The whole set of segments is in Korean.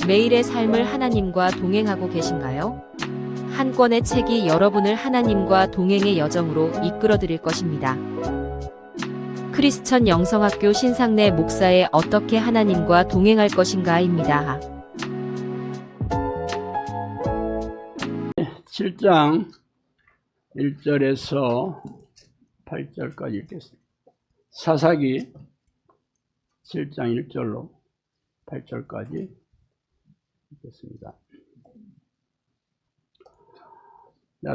매일의 삶을 하나님과 동행하고 계신가요? 한 권의 책이 여러분을 하나님과 동행의 여정으로 이끌어 드릴 것입니다. 크리스천 영성학교 신상래 목사의 어떻게 하나님과 동행할 것인가입니다. 7장 1절에서 8절까지 읽겠습니다. 사사기 7장 1절로 8절까지 읽겠습니다.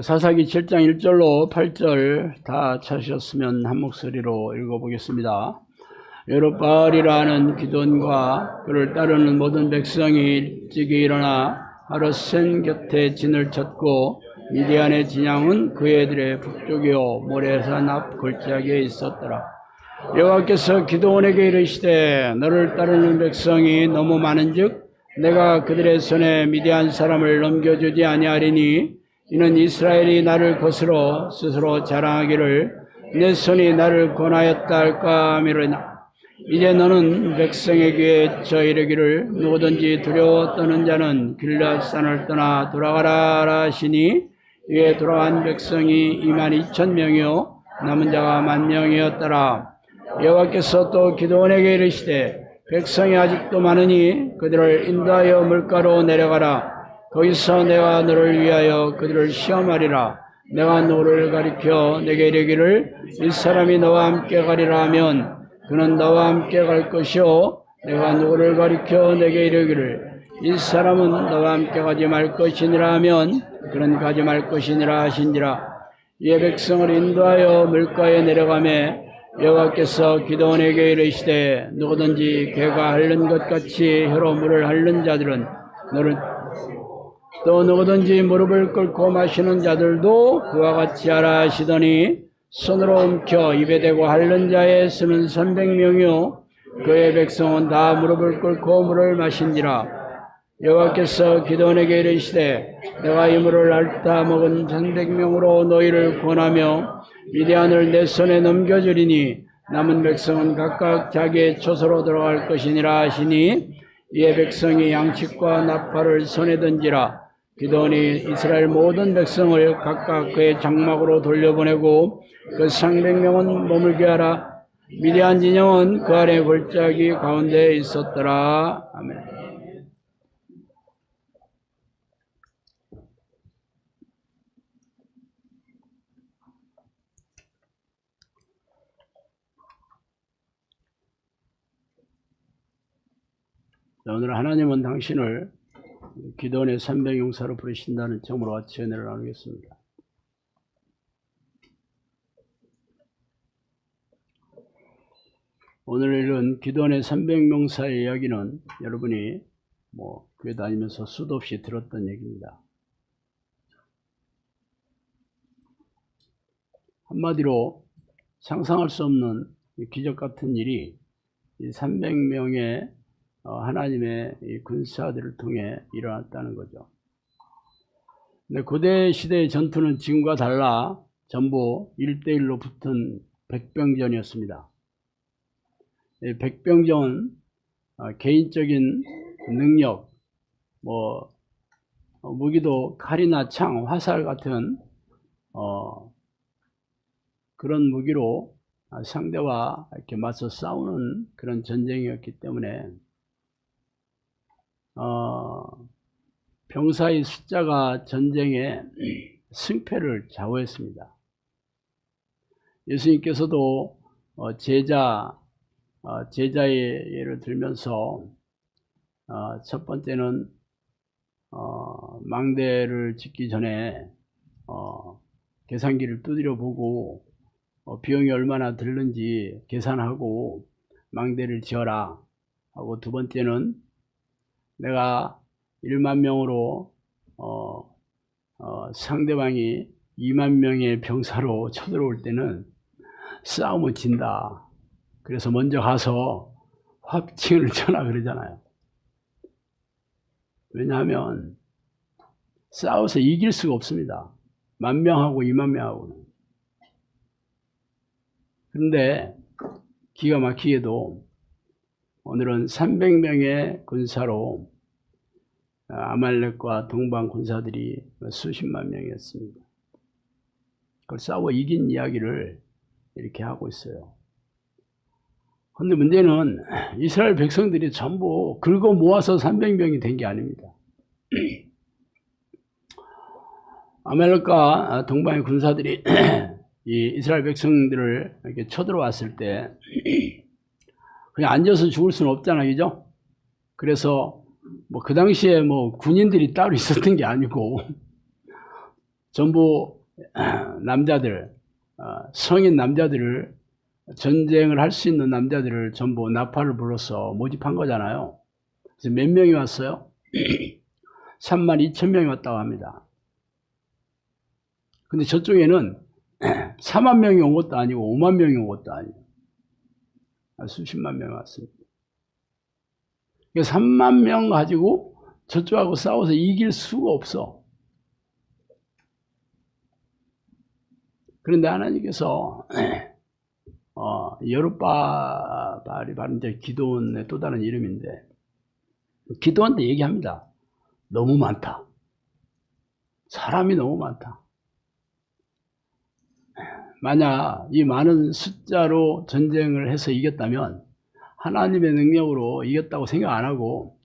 사사기 7장 1절로 8절 다 찾으셨으면 한 목소리로 읽어보겠습니다. 여룻바알이라는 기돈과 그를 따르는 모든 백성이 일찍이 일어나 하룻센 곁에 진을 쳤고 미디안의 진영은 그 애들의 북쪽이요 모래산 앞 골짜기에 있었더라. 여호와께서 기드온에게 이르시되 너를 따르는 백성이 너무 많은즉 내가 그들의 손에 미디안 사람을 넘겨주지 아니하리니 이는 이스라엘이 나를 거스러 스스로 자랑하기를 내 손이 나를 권하였다 할까 하미로나. 이제 너는 백성의 귀에 쳐 이르기를 누구든지 두려워 떠는 자는 길앗산을 떠나 돌아가라 하시니 이에 돌아간 백성이 22,000명이요 남은 자가 10,000명이었더라. 여호와께서 또 기드온에게 이르시되 백성이 아직도 많으니 그들을 인도하여 물가로 내려가라. 거기서 내가 너를 위하여 그들을 시험하리라. 내가 너를 가리켜 내게 이르기를 이 사람이 너와 함께 가리라 하면 그는 너와 함께 갈 것이요 내가 누구를 가리켜 내게 이르기를 이 사람은 너와 함께 가지 말 것이니라 하면 그는 가지 말 것이니라 하신지라. 이에 백성을 인도하여 물가에 내려가매 여호와께서 기드온에게 이르시되 누구든지 개가 핥는 것 같이 혀로 물을 핥는 자들은 너를 또 누구든지 무릎을 꿇고 마시는 자들도 그와 같이 하라 하시더니 손으로 움켜 입에 대고 핥는 자의 수는 300명이요 그의 백성은 다 무릎을 꿇고 물을 마신지라. 여호와께서 기드온에게 이르시되 내가 이 물을 핥아 먹은 300명으로 너희를 권하며 미디안을 내 손에 넘겨주리니 남은 백성은 각각 자기의 초소로 들어갈 것이니라 하시니 이에 백성이 양식과 나팔을 손에 던지라. 기드온이 이스라엘 모든 백성을 각각 그의 장막으로 돌려보내고 그 300명은 머물게 하라. 미디안 진영은 그 아래 골짜기 가운데에 있었더라. 아멘. 오늘 하나님은 당신을 기드온의 300용사로 부르신다는 점으로 같이 은혜를 나누겠습니다. 오늘 읽은 기드온의 300용사의 이야기는 여러분이 교회 다니면서 수도 없이 들었던 얘기입니다. 한마디로 상상할 수 없는 기적 같은 일이 이 300명의 하나님의 이 군사들을 통해 일어났다는 거죠. 근데 고대 시대의 전투는 지금과 달라 전부 1대1로 붙은 백병전이었습니다. 이 백병전은 개인적인 능력, 무기도 칼이나 창, 화살 같은 그런 무기로 상대와 이렇게 맞서 싸우는 그런 전쟁이었기 때문에 병사의 숫자가 전쟁의 승패를 좌우했습니다. 예수님께서도 제자의 예를 들면서 첫 번째는 망대를 짓기 전에 계산기를 두드려 보고 비용이 얼마나 들는지 계산하고 망대를 지어라 하고, 두 번째는 내가 1만 명으로 상대방이 2만 명의 병사로 쳐들어올 때는 싸움은 진다. 그래서 먼저 가서 확칭을 쳐라 그러잖아요. 왜냐하면 싸워서 이길 수가 없습니다. 10,000명하고 20,000명하고는. 그런데 기가 막히게도 오늘은 300명의 군사로 아말렉과 동방 군사들이 수십만 명이었습니다. 그걸 싸워 이긴 이야기를 이렇게 하고 있어요. 그런데 문제는 이스라엘 백성들이 전부 긁어 모아서 300명이 된 게 아닙니다. 아말렉과 동방의 군사들이 이 이스라엘 백성들을 이렇게 쳐들어왔을 때 그냥 앉아서 죽을 수는 없잖아요, 그죠? 그래서 뭐 그 당시에 뭐 군인들이 따로 있었던 게 아니고 전부 남자들, 성인 남자들을 전쟁을 할 수 있는 남자들을 전부 나팔을 불러서 모집한 거잖아요. 그래서 몇 명이 왔어요? 32,000명이 왔다고 합니다. 근데 저쪽에는 4만 명이 온 것도 아니고 5만 명이 온 것도 아니고 수십만 명이 왔습니다. 3만 명 가지고 저쪽하고 싸워서 이길 수가 없어. 그런데 하나님께서 여룻바알이 바로 이제 기도원의 또 다른 이름인데, 기도원도 얘기합니다. 너무 많다. 사람이 너무 많다. 만약 이 많은 숫자로 전쟁을 해서 이겼다면 하나님의 능력으로 이겼다고 생각 안 하고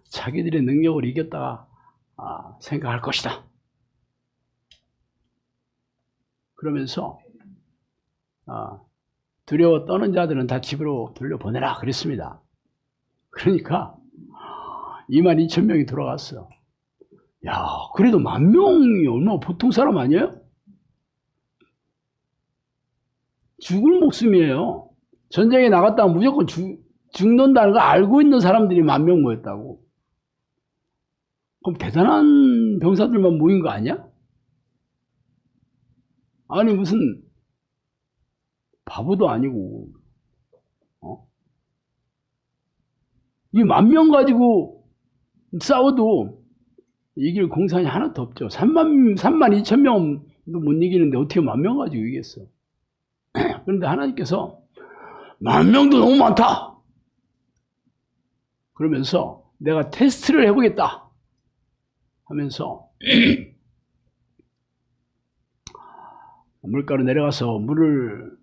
자기들의 능력으로 이겼다가 생각할 것이다. 그러면서 두려워 떠는 자들은 다 집으로 돌려보내라 그랬습니다. 그러니까 22,000명이 돌아갔어. 야, 그래도 10,000명이 얼마나 보통 사람 아니에요? 죽을 목숨이에요. 전쟁에 나갔다가 무조건 죽는다는 걸 알고 있는 사람들이 10,000명 모였다고. 그럼 대단한 병사들만 모인 거 아니야? 아니 무슨 바보도 아니고 이 10,000명 가지고 싸워도 이길 공산이 하나도 없죠. 32,000명도 못 이기는데 어떻게 10,000명 가지고 이기겠어. 그런데 하나님께서 10,000명도 너무 많다 그러면서 내가 테스트를 해보겠다 하면서 물가로 내려가서 물을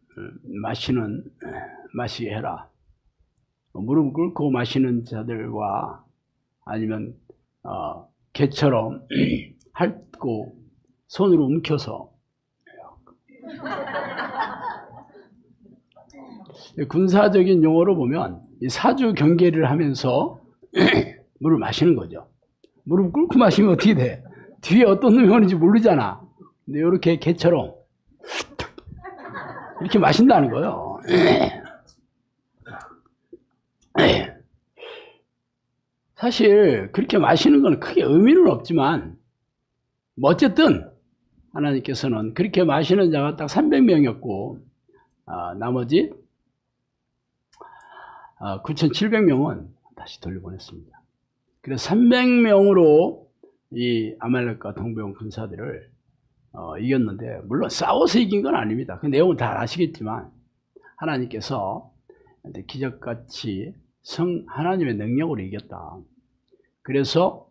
마시게 해라. 무릎 꿇고 마시는 자들과 아니면 개처럼 핥고 손으로 움켜서 군사적인 용어로 보면 사주 경계를 하면서 물을 마시는 거죠. 무릎 꿇고 마시면 어떻게 돼? 뒤에 어떤 놈이 오는지 모르잖아. 근데 이렇게 개처럼 이렇게 마신다는 거예요. 사실 그렇게 마시는 건 크게 의미는 없지만 뭐 어쨌든 하나님께서는 그렇게 마시는 자가 딱 300명이었고 나머지 9,700명은 다시 돌려보냈습니다. 그래서 300명으로 이 아말렉과 동방 군사들을 이겼는데, 물론 싸워서 이긴 건 아닙니다. 그 내용은 다 아시겠지만 하나님께서 기적같이 하나님의 능력으로 이겼다. 그래서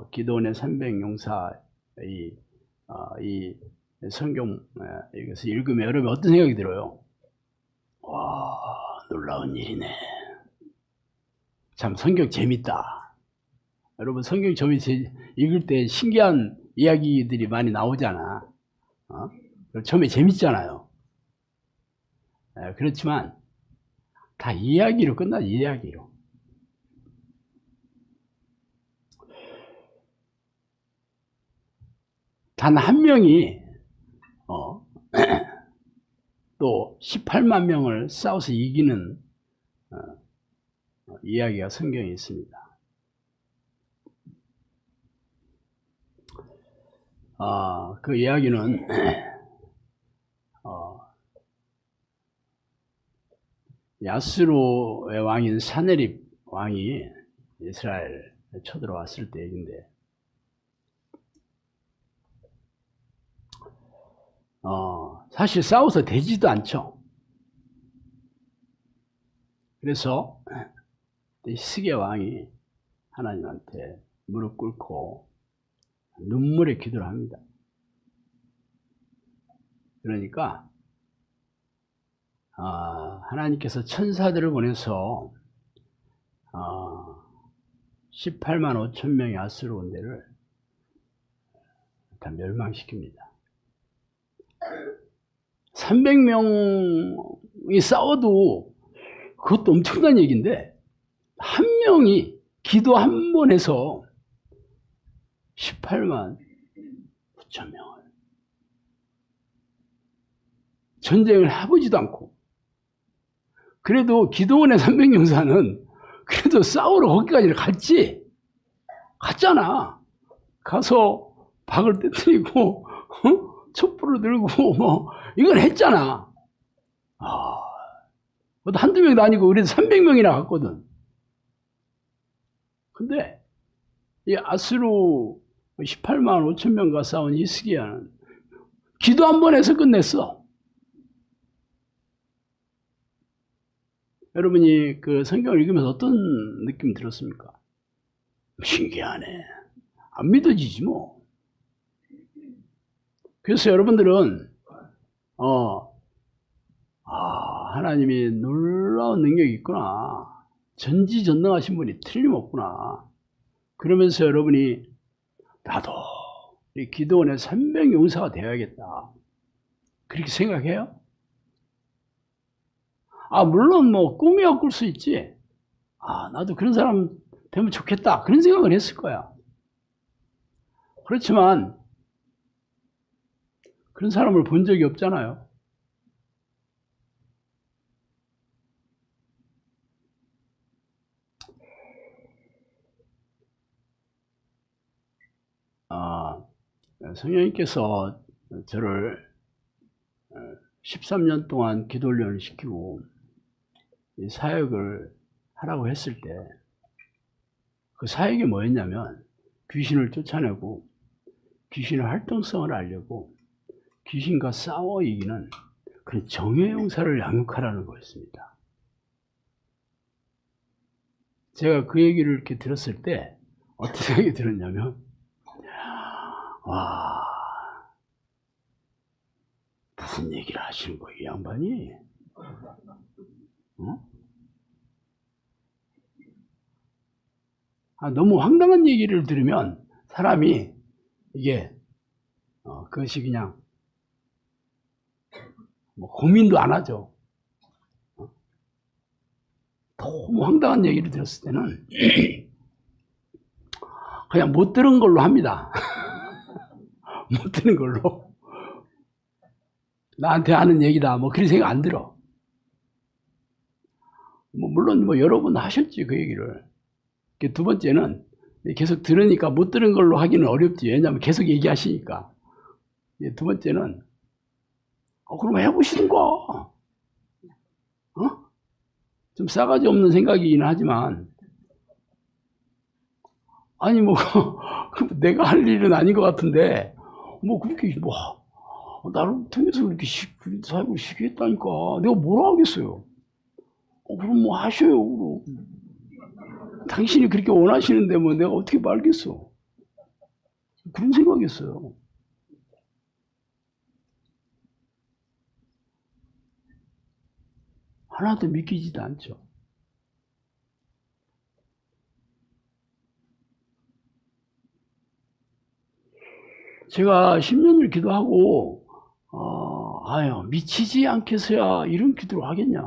기도원의 300용사 이 성경 이것을 읽으면 여러분 어떤 생각이 들어요? 와, 놀라운 일이네. 참 성경 재밌다. 여러분 성경 읽을 때 신기한 이야기들이 많이 나오잖아. 처음에 재밌잖아요. 그렇지만 다 이야기로 끝나. 이야기로. 단 한 명이 또 18만 명을 싸워서 이기는 이야기가 성경에 있습니다. 그 이야기는 야스로의 왕인 사네립 왕이 이스라엘에 쳐들어왔을 때 얘기인데, 사실 싸워서 되지도 않죠. 그래서 히스기야 왕이 하나님한테 무릎 꿇고 눈물의 기도를 합니다. 그러니까 하나님께서 천사들을 보내서 18만 5천 명의 아수르 군대를 다 멸망시킵니다. 300명이 싸워도 그것도 엄청난 얘기인데 한 명이 기도 한 번 해서 18만 9천 명을 전쟁을 해보지도 않고, 그래도 기도원의 300용사는 그래도 싸우러 거기까지 갔잖아. 가서 박을 떼뜨리고 촛불을 들고 뭐 이건 했잖아. 한두 명도 아니고 그래도 300명이나 갔거든. 근데 이 아수르 18만 5천 명과 싸운 히스기야는 기도 한 번 해서 끝냈어. 여러분이 그 성경을 읽으면서 어떤 느낌 들었습니까? 신기하네. 안 믿어지지 뭐. 그래서 여러분들은 하나님이 놀라운 능력이 있구나. 전지전능하신 분이 틀림없구나. 그러면서 여러분이 나도 이 기도원의 300용사가 되어야겠다. 그렇게 생각해요? 물론 뭐 꿈이야 꿀 수 있지. 나도 그런 사람 되면 좋겠다. 그런 생각을 했을 거야. 그렇지만 그런 사람을 본 적이 없잖아요. 성령님께서 저를 13년 동안 기도 훈련을 시키고 이 사역을 하라고 했을 때 그 사역이 뭐였냐면 귀신을 쫓아내고 귀신의 활동성을 알려고 귀신과 싸워 이기는 그런 정예 용사를 양육하라는 거였습니다. 제가 그 얘기를 이렇게 들었을 때 어떤 생각이 들었냐면, 무슨 얘기를 하시는 거예요, 이 양반이? 너무 황당한 얘기를 들으면 사람이 이게 그것이 그냥 뭐 고민도 안 하죠. 너무 황당한 얘기를 들었을 때는 그냥 못 들은 걸로 합니다. 못 들은 걸로. 나한테 하는 얘기다. 뭐 그런 생각 안 들어. 물론 여러 번 하셨지, 그 얘기를. 두 번째는 계속 들으니까 못 들은 걸로 하기는 어렵지. 왜냐하면 계속 얘기하시니까. 두 번째는 그럼 해보시는 거. 좀 싸가지 없는 생각이긴 하지만, 아니 내가 할 일은 아닌 것 같은데 그렇게 나를 통해서 그렇게 사역을 시키겠다니까 내가 뭐라 하겠어요. 그럼 하셔요. 그럼. 당신이 그렇게 원하시는데 내가 어떻게 말겠어. 그런 생각이었어요. 하나도 믿기지도 않죠. 제가 10년을 기도하고 미치지 않겠어야 이런 기도를 하겠냐.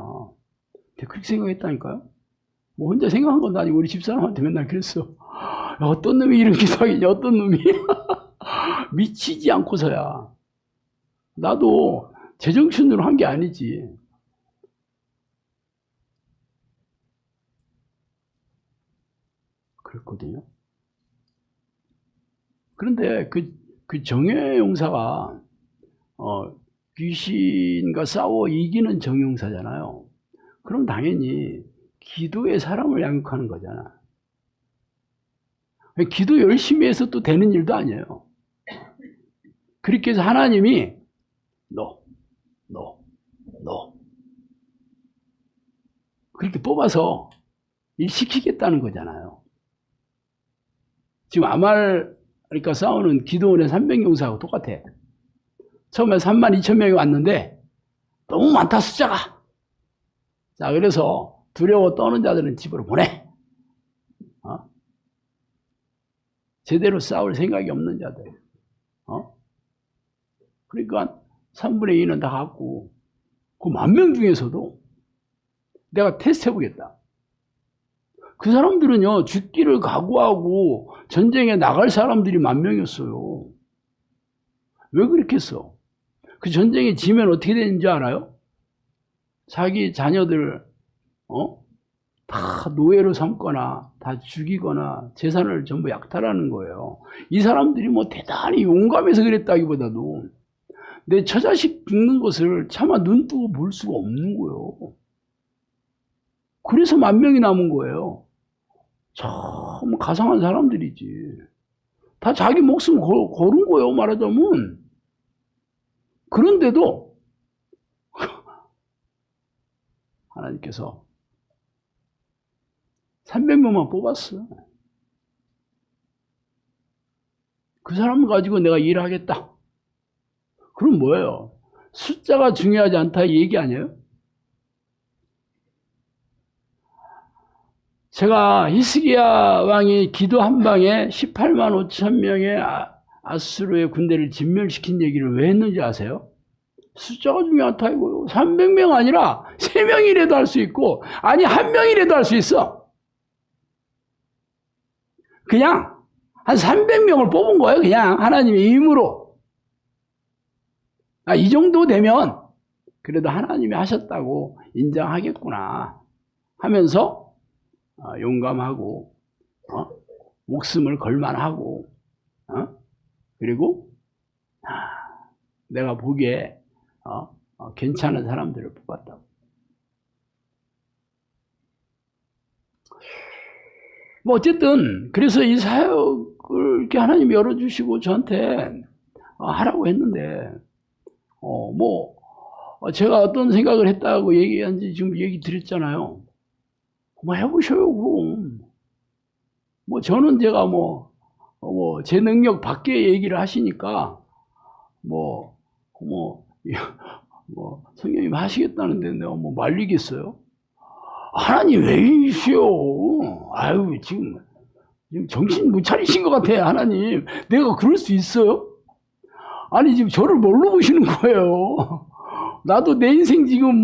그렇게 생각했다니까요. 혼자 생각한 건 아니고 우리 집사람한테 맨날 그랬어. 어떤 놈이 이런 기도하겠냐. 어떤 놈이. 미치지 않고서야. 나도 제정신으로 한 게 아니지. 그랬거든요. 그런데 그 정예 용사가 귀신과 싸워 이기는 정용사잖아요. 그럼 당연히 기도에 사람을 양육하는 거잖아. 기도 열심히 해서 또 되는 일도 아니에요. 그렇게 해서 하나님이 너 그렇게 뽑아서 일 시키겠다는 거잖아요. 지금 아말리카 싸우는 기드온의 300용사하고 똑같아. 처음에 32,000명이 왔는데 너무 많다 숫자가. 자, 그래서 두려워 떠는 자들은 집으로 보내. 제대로 싸울 생각이 없는 자들. 그러니까 3분의 2는 다 갖고 그 10,000명 중에서도 내가 테스트 해보겠다. 그 사람들은요, 죽기를 각오하고 전쟁에 나갈 사람들이 10,000명이었어요. 왜 그렇게 했어? 그 전쟁에 지면 어떻게 되는지 알아요? 자기 자녀들, 다 노예로 삼거나, 다 죽이거나, 재산을 전부 약탈하는 거예요. 이 사람들이 뭐 대단히 용감해서 그랬다기보다도 내 처자식 죽는 것을 차마 눈 뜨고 볼 수가 없는 거예요. 그래서 10,000명이 남은 거예요. 참 가상한 사람들이지. 다 자기 목숨 고른 거예요, 말하자면. 그런데도 하나님께서 300명만 뽑았어. 그 사람을 가지고 내가 일하겠다. 그럼 뭐예요? 숫자가 중요하지 않다 이 얘기 아니에요? 제가 히스기야 왕이 기도 한 방에 18만 5천 명의 아수르의 군대를 진멸시킨 얘기를 왜 했는지 아세요? 숫자가 중요하다 이거요. 300명 아니라 3명이라도 할 수 있고, 아니 1명이라도 할 수 있어. 그냥 한 300명을 뽑은 거예요. 그냥 하나님의 힘으로. 이 정도 되면 그래도 하나님이 하셨다고 인정하겠구나 하면서 용감하고 목숨을 걸만하고 그리고 내가 보기에 괜찮은 사람들을 뽑았다고. 뭐 어쨌든 그래서 이 사역을 이렇게 하나님이 열어주시고 저한테 하라고 했는데 뭐 제가 어떤 생각을 했다고 얘기한지 지금 얘기 드렸잖아요. 뭐 해보셔요. 그럼. 뭐 저는 제가 제 능력 밖에 얘기를 하시니까 뭐 성령님 하시겠다는데 내가 뭐 말리겠어요? 하나님 왜 이러시오? 아유 지금 정신 못 차리신 것 같아. 하나님 내가 그럴 수 있어요? 아니 지금 저를 뭘로 보시는 거예요? 나도 내 인생 지금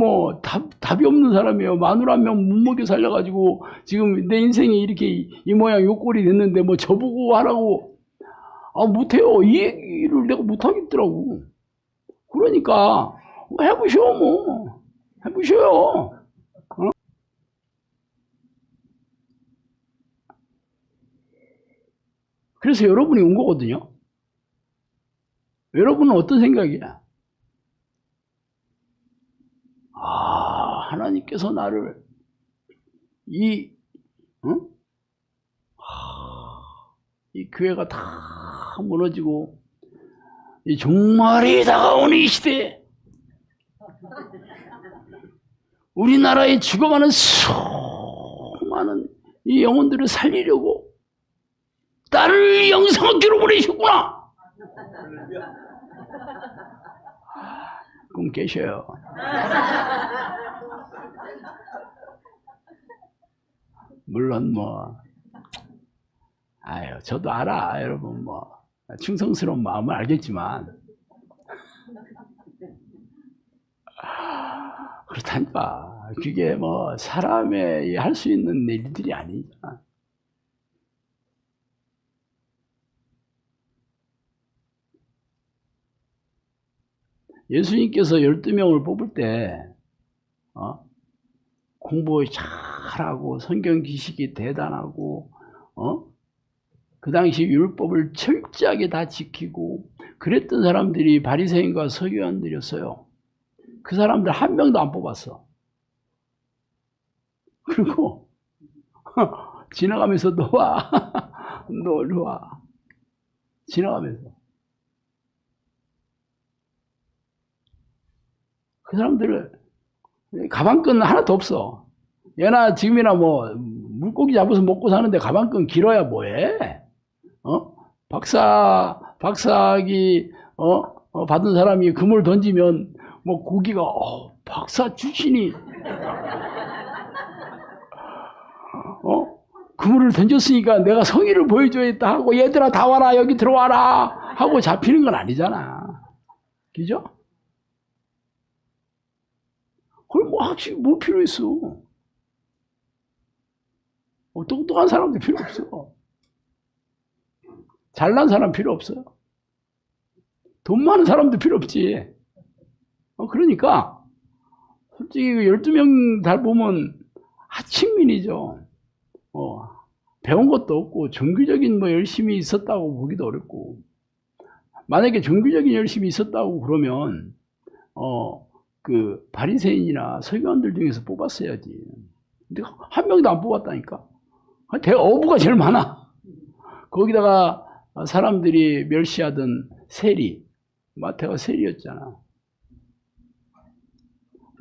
답이 없는 사람이에요. 마누라 한 명 못 먹여 살려가지고 지금 내 인생이 이렇게 이 모양 요 꼴이 됐는데 저보고 하라고 못해요. 이 얘기를 내가 못하겠더라고. 그러니까 해보셔. 해보셔요. 그래서 여러분이 온 거거든요. 여러분은 어떤 생각이야? 하나님께서 나를 이 교회가 다 무너지고 이 종말이 다가오는 이 시대에 우리나라에 죽어가는 수많은 이 영혼들을 살리려고 나를 영성학교로 보내셨구나. 꿈 깨셔요. 물론 저도 알아. 여러분 충성스러운 마음을 알겠지만 그렇다니까 그게 사람의 할 수 있는 일들이 아니잖아. 예수님께서 12명을 뽑을 때 공부 잘하고 성경 지식이 대단하고 그 당시 율법을 철저하게 다 지키고 그랬던 사람들이 바리새인과 서기관들이었어요. 그 사람들 한 명도 안 뽑았어. 그리고 지나가면서 너 와. 너 일로 와. 지나가면서. 그 사람들을 가방끈 하나도 없어. 얘나 지금이나 뭐 물고기 잡아서 먹고 사는데 가방끈 길어야 뭐해? 박사학위 받은 사람이 그물 던지면 뭐 고기가 박사 출신이 그물을 던졌으니까 내가 성의를 보여줘야겠다 하고 얘들아 다 와라 여기 들어와라 하고 잡히는 건 아니잖아. 그죠? 그럼 뭐 학식 뭐 필요 있어? 똑똑한 사람도 필요 없어. 잘난 사람 필요 없어요. 돈 많은 사람도 필요 없지. 그러니까 솔직히 12명 다 보면 하층민이죠. 배운 것도 없고 정규적인 뭐 열심히 있었다고 보기도 어렵고, 만약에 정규적인 열심히 있었다고 그러면 그 바리새인이나 서기관들 중에서 뽑았어야지. 근데 한 명도 안 뽑았다니까. 어부가 제일 많아. 거기다가 사람들이 멸시하던 세리, 마태가 세리였잖아.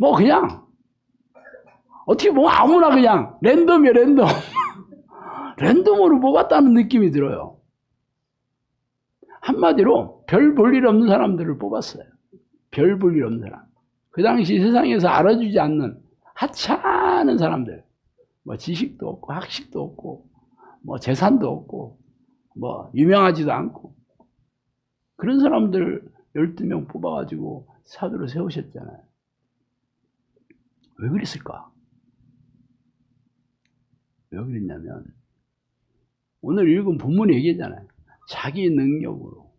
뭐 그냥 어떻게 보면 아무나 그냥 랜덤이야 랜덤. 랜덤으로 뽑았다는 느낌이 들어요. 한마디로 별 볼 일 없는 사람들을 뽑았어요. 별 볼 일 없는 사람. 그 당시 세상에서 알아주지 않는 하찮은 사람들. 뭐 지식도 없고 학식도 없고 뭐 재산도 없고 뭐 유명하지도 않고 그런 사람들 12명 뽑아가지고 사도로 세우셨잖아요. 왜 그랬을까? 왜 그랬냐면 오늘 읽은 본문이 얘기했잖아요. 자기 능력으로,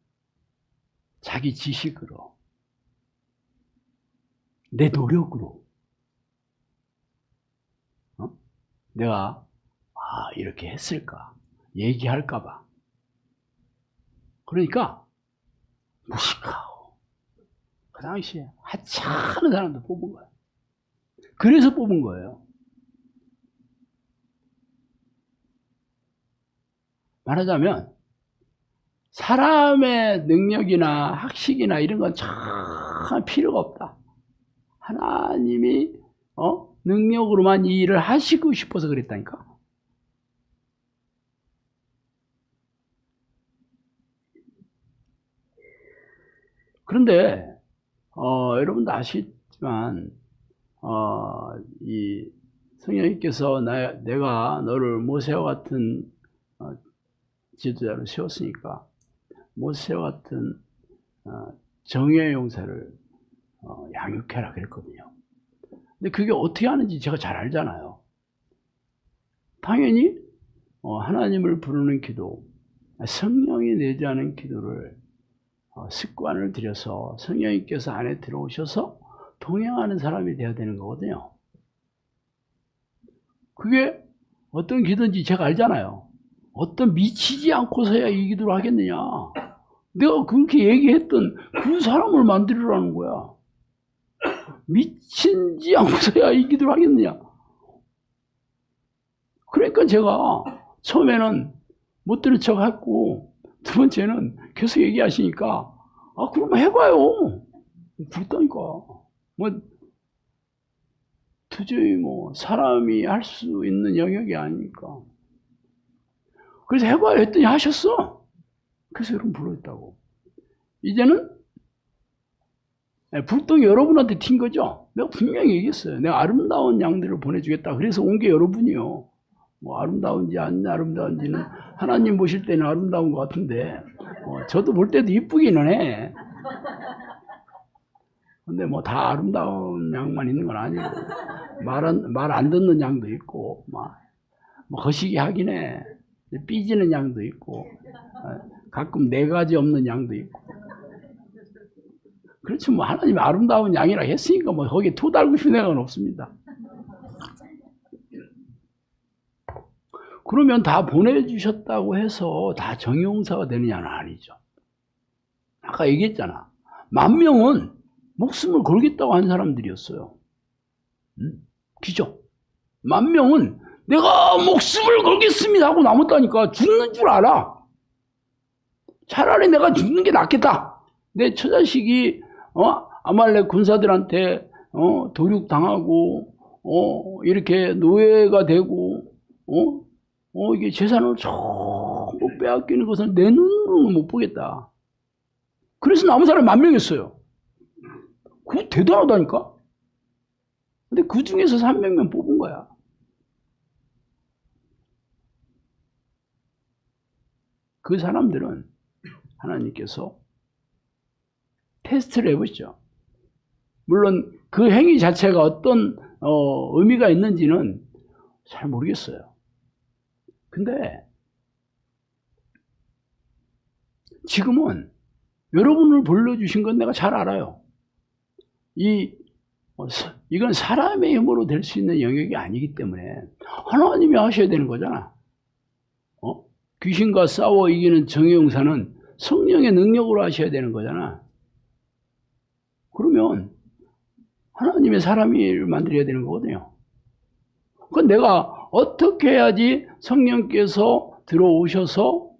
자기 지식으로, 내 노력으로 내가 이렇게 했을까 얘기할까봐. 그러니까 무식하고 그 당시에 하찮은 사람들 뽑은 거야. 그래서 뽑은 거예요. 말하자면 사람의 능력이나 학식이나 이런 건 참 필요가 없다. 하나님이 능력으로만 이 일을 하시고 싶어서 그랬다니까. 그런데 여러분도 아시지만 이 성령님께서 내가 너를 모세와 같은 지도자로 세웠으니까 모세와 같은 정의의 용사를 양육해라 그랬거든요. 근데 그게 어떻게 하는지 제가 잘 알잖아요. 당연히 하나님을 부르는 기도, 성령이 내주하는 기도를 습관을 들여서 성령님께서 안에 들어오셔서 동행하는 사람이 되어야 되는 거거든요. 그게 어떤 기도인지 제가 알잖아요. 어떤 미치지 않고서야 이 기도를 하겠느냐. 내가 그렇게 얘기했던 그 사람을 만들으라는 거야. 미치지 않고서야 이 기도를 하겠느냐. 그러니까 제가 처음에는 못 들은 척 했고 두 번째는 계속 얘기하시니까 그럼 해봐요. 그랬다니까. 뭐 도저히 뭐 사람이 할 수 있는 영역이 아니니까. 그래서 해봐요 했더니 하셨어. 그래서 여러분 불러있다고. 이제는 불똥이 여러분한테 튄 거죠. 내가 분명히 얘기했어요. 내가 아름다운 양들을 보내주겠다. 그래서 온 게 여러분이요. 뭐 아름다운지 안 아름다운지는 하나님 보실 때는 아름다운 것 같은데 저도 볼 때도 이쁘기는 해. 근데 뭐 다 아름다운 양만 있는 건 아니고 말 안 듣는 양도 있고 뭐 거시기 하긴 해. 삐지는 양도 있고 가끔 네 가지 없는 양도 있고. 그렇지 뭐 하나님이 아름다운 양이라 했으니까 뭐 거기에 토달고 싶은 생각은 없습니다. 그러면 다 보내주셨다고 해서 다 정의용사가 되느냐는 아니죠. 아까 얘기했잖아. 10,000명은 목숨을 걸겠다고 한 사람들이었어요. 그죠? 10,000명은 내가 목숨을 걸겠습니다 하고 남았다니까. 죽는 줄 알아. 차라리 내가 죽는 게 낫겠다. 내 처자식이 아말렉 군사들한테 도륙당하고 이렇게 노예가 되고, 이게 재산을 전부 빼앗기는 것을 내 눈으로는 못 보겠다. 그래서 남은 사람이 10,000명이었어요. 그거 대단하다니까? 근데 그 중에서 300명 뽑은 거야. 그 사람들은 하나님께서 테스트를 해보시죠. 물론 그 행위 자체가 어떤 의미가 있는지는 잘 모르겠어요. 근데 지금은 여러분을 불러주신 건 내가 잘 알아요. 이건 사람의 힘으로 될 수 있는 영역이 아니기 때문에 하나님이 하셔야 되는 거잖아. 귀신과 싸워 이기는 정의 용사는 성령의 능력으로 하셔야 되는 거잖아. 그러면 하나님의 사람이 만들어야 되는 거거든요. 그건 내가 어떻게 해야지 성령께서 들어오셔서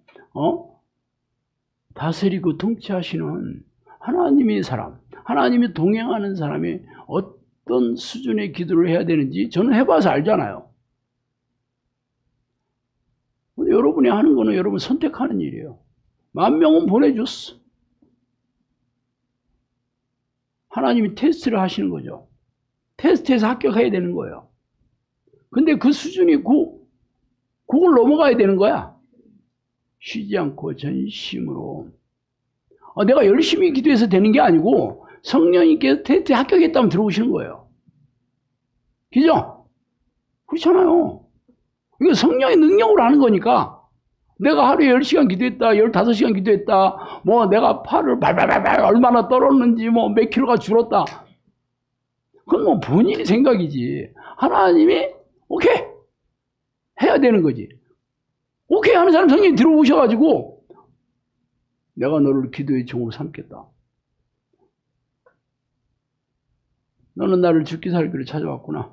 다스리고 통치하시는 하나님의 사람, 하나님이 동행하는 사람이 어떤 수준의 기도를 해야 되는지 저는 해봐서 알잖아요. 근데 여러분이 하는 거는 여러분 선택하는 일이에요. 10,000명은 보내줬어. 하나님이 테스트를 하시는 거죠. 테스트에서 합격해야 되는 거예요. 근데 그 수준이 그걸 넘어가야 되는 거야. 쉬지 않고 전심으로. 내가 열심히 기도해서 되는 게 아니고 성령님께서 테스트에 합격했다면 들어오시는 거예요. 그죠? 그렇잖아요. 이거 성령의 능력으로 하는 거니까 내가 하루에 10시간 기도했다, 15시간 기도했다, 뭐 내가 팔을 발발발발 얼마나 떨었는지, 뭐 몇 킬로가 줄었다. 그건 뭐 본인이 생각이지. 하나님이 오케이 해야 되는 거지. 오케이 하는 사람 성령이 들어오셔가지고 내가 너를 기도의 종으로 삼겠다. 너는 나를 죽기 살기로 찾아왔구나.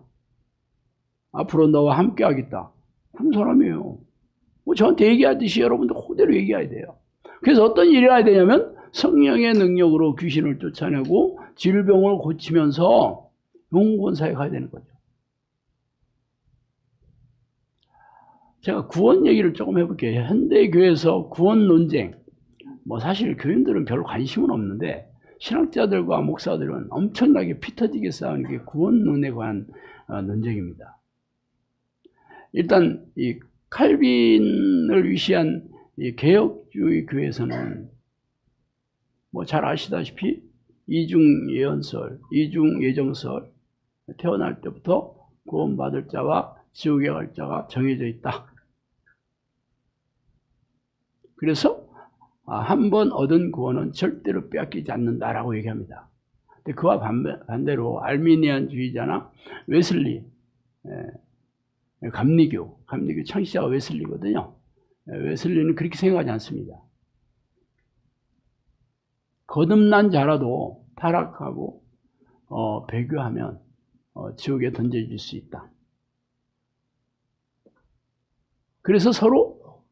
앞으로 너와 함께 하겠다. 그런 사람이에요. 뭐 저한테 얘기하듯이 여러분도 그대로 얘기해야 돼요. 그래서 어떤 일이 해야 되냐면 성령의 능력으로 귀신을 쫓아내고 질병을 고치면서 용건사에 가야 되는 거죠. 제가 구원 얘기를 조금 해볼게요. 현대교회에서 구원 논쟁, 뭐 사실 교인들은 별로 관심은 없는데 신학자들과 목사들은 엄청나게 피 터지게 싸우는 게 구원론에 관한 논쟁입니다. 일단 이 칼빈을 위시한 이 개혁주의 교회에서는 뭐 잘 아시다시피 이중 예언설, 이중 예정설, 태어날 때부터 구원받을 자와 지옥에 갈 자가 정해져 있다. 그래서 한 번 얻은 구원은 절대로 빼앗기지 않는다라고 얘기합니다. 근데 그와 반대로 알미니안주의자나 웨슬리, 감리교 창시자가 웨슬리거든요. 웨슬리는 그렇게 생각하지 않습니다. 거듭난 자라도 타락하고 배교하면 지옥에 던져질 수 있다. 그래서 서로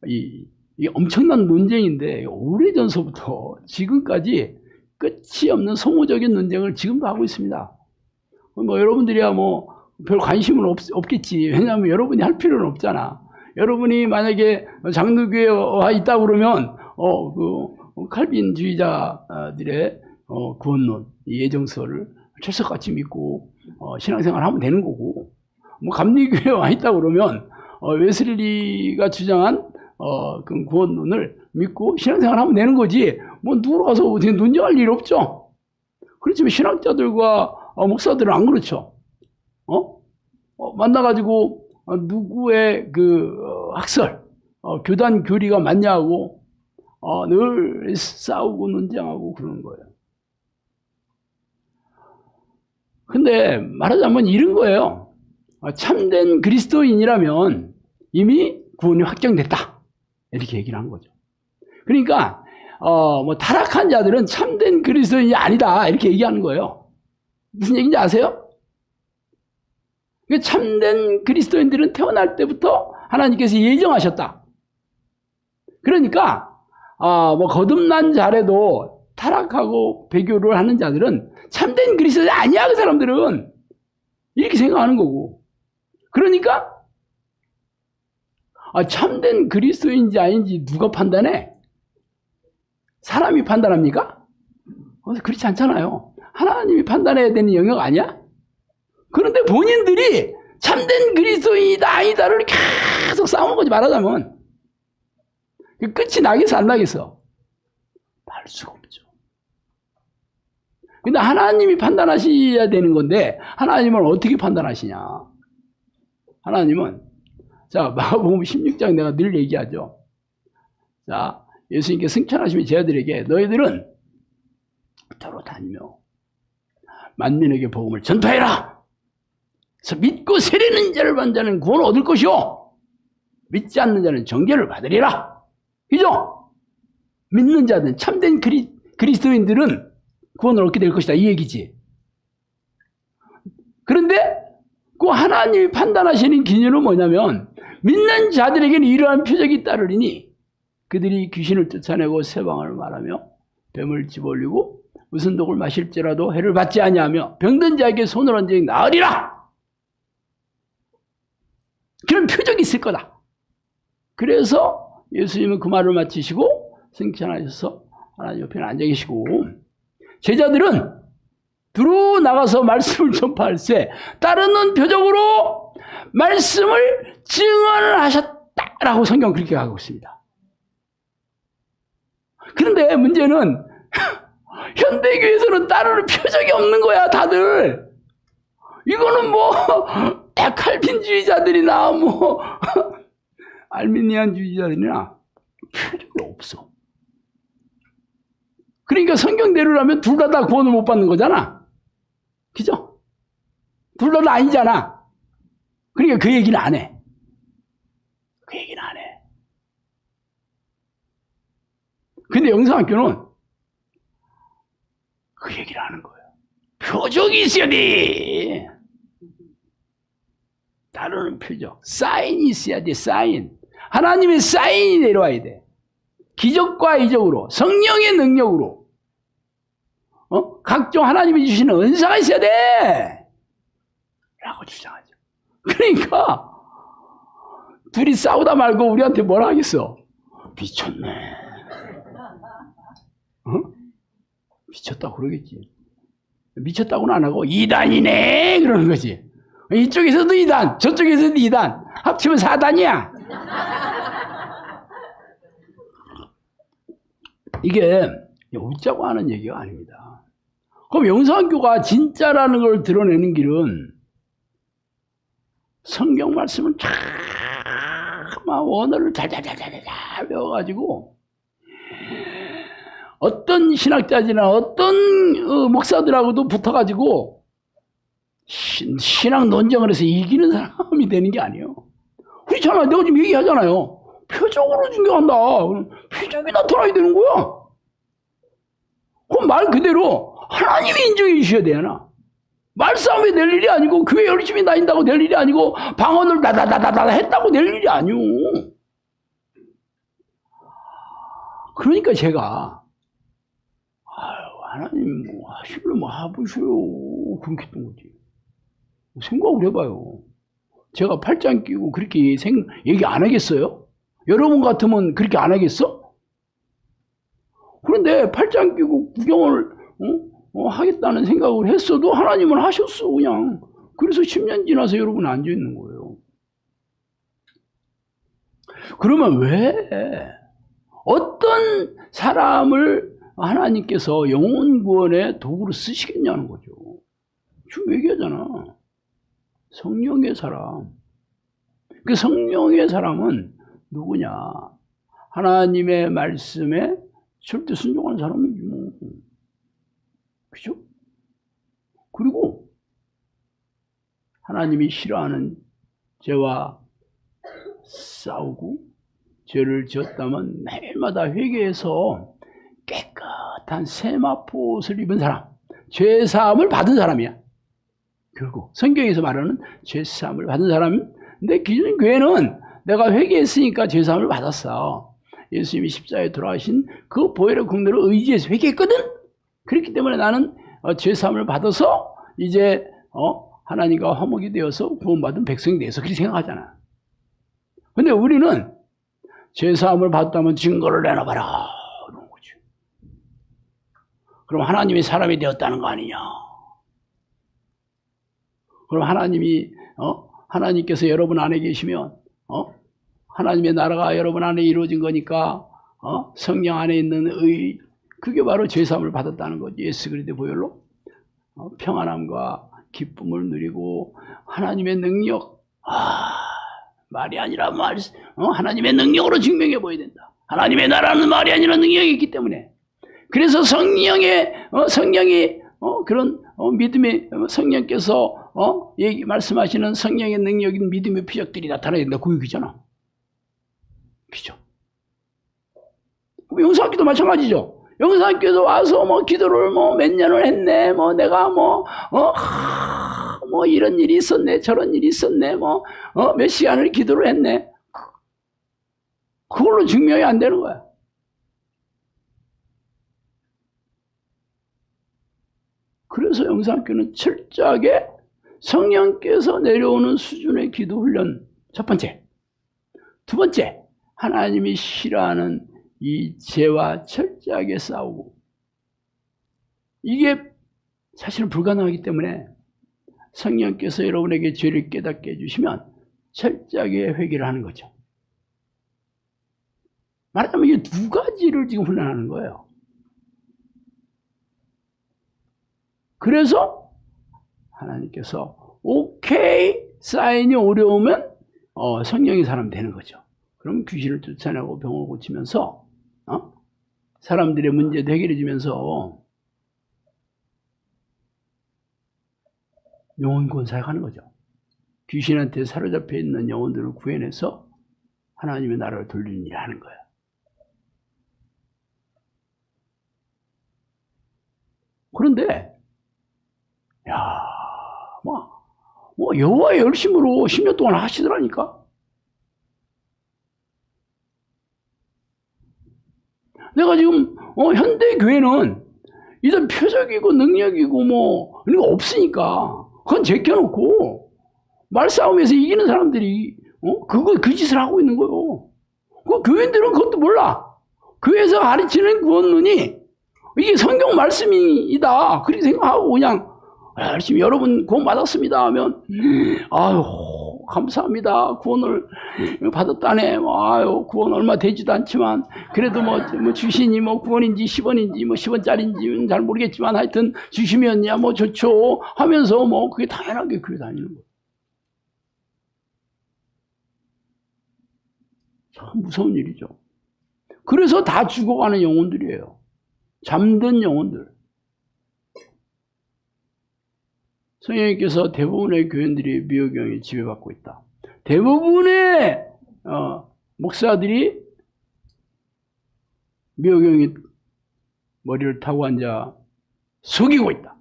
이 엄청난 논쟁인데 오래전서부터 지금까지 끝이 없는 소모적인 논쟁을 지금도 하고 있습니다. 뭐 여러분들이야 뭐 별 관심은 없겠지. 왜냐하면 여러분이 할 필요는 없잖아. 여러분이 만약에 장로교회에 있다 그러면 그 칼빈주의자들의 구원론, 예정설을 철석같이 믿고 신앙생활을 하면 되는 거고, 뭐 감리교회에 와 있다 그러면 웨슬리가 주장한 그 구원론을 믿고 신앙생활을 하면 되는 거지. 뭐 누구로 가서 논쟁할 일 없죠. 그렇지만 신학자들과 목사들은 안 그렇죠. 만나가지고 누구의 그 학설, 교단 교리가 맞냐고 늘 싸우고 논쟁하고 그러는 거예요. 근데 말하자면 이런 거예요. 참된 그리스도인이라면 이미 구원이 확정됐다. 이렇게 얘기를 한 거죠. 그러니까 뭐 타락한 자들은 참된 그리스도인이 아니다. 이렇게 얘기하는 거예요. 무슨 얘기인지 아세요? 참된 그리스도인들은 태어날 때부터 하나님께서 예정하셨다. 그러니까 뭐 거듭난 자라도 타락하고 배교를 하는 자들은 참된 그리스도인이 아니야. 그 사람들은 이렇게 생각하는 거고. 그러니까 참된 그리스도인지 아닌지 누가 판단해? 사람이 판단합니까? 그렇지 않잖아요. 하나님이 판단해야 되는 영역 아니야? 그런데 본인들이 참된 그리스도인이다 아니다를 계속 싸우는 거지. 말하자면 끝이 나겠어 안 나겠어? 날 수가 없죠. 근데 하나님이 판단하셔야 되는 건데 하나님은 어떻게 판단하시냐? 하나님은 자 마가복음 16장 내가 늘 얘기하죠. 자 예수님께 승천하시면 제자들에게 너희들은 도로 다니며 만민에게 복음을 전파해라. 그래서 믿고 세례는 자를 받는 자는 구원을 얻을 것이요 믿지 않는 자는 정죄를 받으리라. 그죠? 믿는 자들 참된 그리스도인들은 구원을 얻게 될 것이다 이 얘기지. 그런데 그 하나님이 판단하시는 기준은 뭐냐면 믿는 자들에게는 이러한 표적이 따르리니 그들이 귀신을 쫓아내고 세방을 말하며 뱀을 집어올리고 무슨 독을 마실지라도 해를 받지 아니하며 병든 자에게 손을 얹으니 나으리라. 그런 표적이 있을 거다. 그래서 예수님은 그 말을 마치시고 승천하셔서 하나님 옆에 앉아 계시고 제자들은 두루 나가서 말씀을 전파할세 따르는 표적으로 말씀을 증언을 하셨다라고 성경은 그렇게 가고 있습니다. 그런데 문제는 현대교회에서는 따르는 표적이 없는 거야 다들. 이거는 뭐 칼빈주의자들이나 뭐 알미니안주의자들이나 표적이 없어. 그러니까 성경대로라면 둘 다 구원을 못 받는 거잖아. 그죠? 둘 다 아니잖아. 그러니까 그 얘기는 안 해. 그 얘기는 안 해. 근데 영성학교는 그 얘기를 하는 거예요. 표적이 있어야 돼. 다루는 표적. 사인이 있어야 돼. 사인. 하나님의 사인이 내려와야 돼. 기적과 이적으로 성령의 능력으로 각종 하나님이 주시는 은사가 있어야 돼 라고 주장하죠. 그러니까 둘이 싸우다 말고 우리한테 뭐라 하겠어? 미쳤네. 미쳤다고 그러겠지. 미쳤다고는 안 하고 이단이네 그러는 거지. 이쪽에서도 이단 저쪽에서도 이단 합치면 4단이야. 이게 웃자고 하는 얘기가 아닙니다. 그럼 영성학교가 진짜라는 걸 드러내는 길은 성경 말씀을 막 원어를 잘잘잘잘 외워가지고 어떤 신학자들이나 어떤 목사들하고도 붙어가지고 신학 논쟁을 해서 이기는 사람이 되는 게 아니에요. 그렇잖아. 내가 지금 얘기하잖아요. 표적으로 중요한다. 표적이 나타나야 되는 거야. 그럼 말 그대로 하나님이 인정해 주셔야 되나. 말싸움이 될 일이 아니고 교회 열심히 다닌다고 될 일이 아니고 방언을 다다다다다 했다고 될 일이 아니오. 그러니까 제가 하나님 뭐 하시려면 뭐 해보셔요. 그렇게 했던 거지. 생각을 해봐요. 제가 팔짱 끼고 그렇게 얘기 안 하겠어요? 여러분 같으면 그렇게 안 하겠어? 그런데 팔짱 끼고 구경을 하겠다는 생각을 했어도 하나님은 하셨어 그냥. 그래서 10년 지나서 여러분 앉아 있는 거예요. 그러면 왜 어떤 사람을 하나님께서 영혼 구원의 도구로 쓰시겠냐는 거죠. 지금 얘기하잖아. 성령의 사람. 그 성령의 사람은 누구냐? 하나님의 말씀에 절대 순종하는 사람이지 뭐. 그죠? 그리고 하나님이 싫어하는 죄와 싸우고 죄를 지었다면 매일마다 회개해서 깨끗한 세마포 옷을 입은 사람, 죄사함을 받은 사람이야. 결국 성경에서 말하는 죄사함을 받은 사람인데 기존 교회는 내가 회개했으니까 죄사함을 받았어. 예수님이 십자가에 돌아가신 그 보혈의 공로를 의지해서 회개했거든. 그렇기 때문에 나는 죄사함을 받아서 이제 하나님과 화목이 되어서 구원받은 백성이 되어서 그렇게 생각하잖아. 근데 우리는 죄사함을 받았다면 증거를 내놔봐라 그런 거지. 그럼 하나님이 사람이 되었다는 거 아니냐. 그럼 하나님께서 여러분 안에 계시면 하나님의 나라가 여러분 안에 이루어진 거니까 성령 안에 있는 그게 바로 죄사함을 받았다는 거지. 예수 그리스도의 보혈로 평안함과 기쁨을 누리고 하나님의 능력, 말이 아니라 하나님의 능력으로 증명해 보여야 된다. 하나님의 나라는 말이 아니라 능력이 있기 때문에. 그래서 성령이 그런 믿음의 성령께서 말씀하시는 성령의 능력인 믿음의 표적들이 나타나야 된다. 그 얘기잖아. 그죠? 영사학교도 마찬가지죠. 영사학교도 와서 기도를 몇 년을 했네. 내가 이런 일이 있었네. 저런 일이 있었네. 몇 시간을 기도를 했네. 그걸로 증명이 안 되는 거야. 그래서 영사학교는 철저하게 성령께서 내려오는 수준의 기도 훈련. 첫 번째. 두 번째. 하나님이 싫어하는 이 죄와 철저하게 싸우고. 이게 사실은 불가능하기 때문에 성령께서 여러분에게 죄를 깨닫게 해주시면 철저하게 회개를 하는 거죠. 말하자면 이 두 가지를 지금 훈련하는 거예요. 그래서 하나님께서 오케이 사인이 어려우면 성령의 사람 되는 거죠. 그럼 귀신을 쫓아내고 병을 고치면서 사람들의 문제도 해결해 주면서 영혼 구원 사역하는 거죠. 귀신한테 사로잡혀 있는 영혼들을 구해내서 하나님의 나라를 돌리는 일을 하는 거예요. 그런데 여호와의 열심으로 10년 동안 하시더라니까. 내가 지금 현대 교회는 이런 표적이고 능력이고 이런 거 없으니까 그건 제껴놓고 말싸움에서 이기는 사람들이 그 짓을 하고 있는 거예요. 그 교인들은 그것도 몰라. 교회에서 가르치는 구원론이 이게 성경 말씀이다 그렇게 생각하고 그냥 열심히 여러분 구원 받았습니다 하면 아유 감사합니다. 구원을 받았다네. 아유, 구원 얼마 되지도 않지만, 그래도 주시니 구원인지 10원인지 10원짜리인지는 잘 모르겠지만 하여튼 주시면야 좋죠. 하면서 그게 당연하게 교회 다니는 거예요. 참 무서운 일이죠. 그래서 다 죽어가는 영혼들이에요. 잠든 영혼들. 성령님께서 대부분의 교인들이 미혹경에 지배받고 있다. 대부분의 목사들이 미혹경이 머리를 타고 앉아 속이고 있다.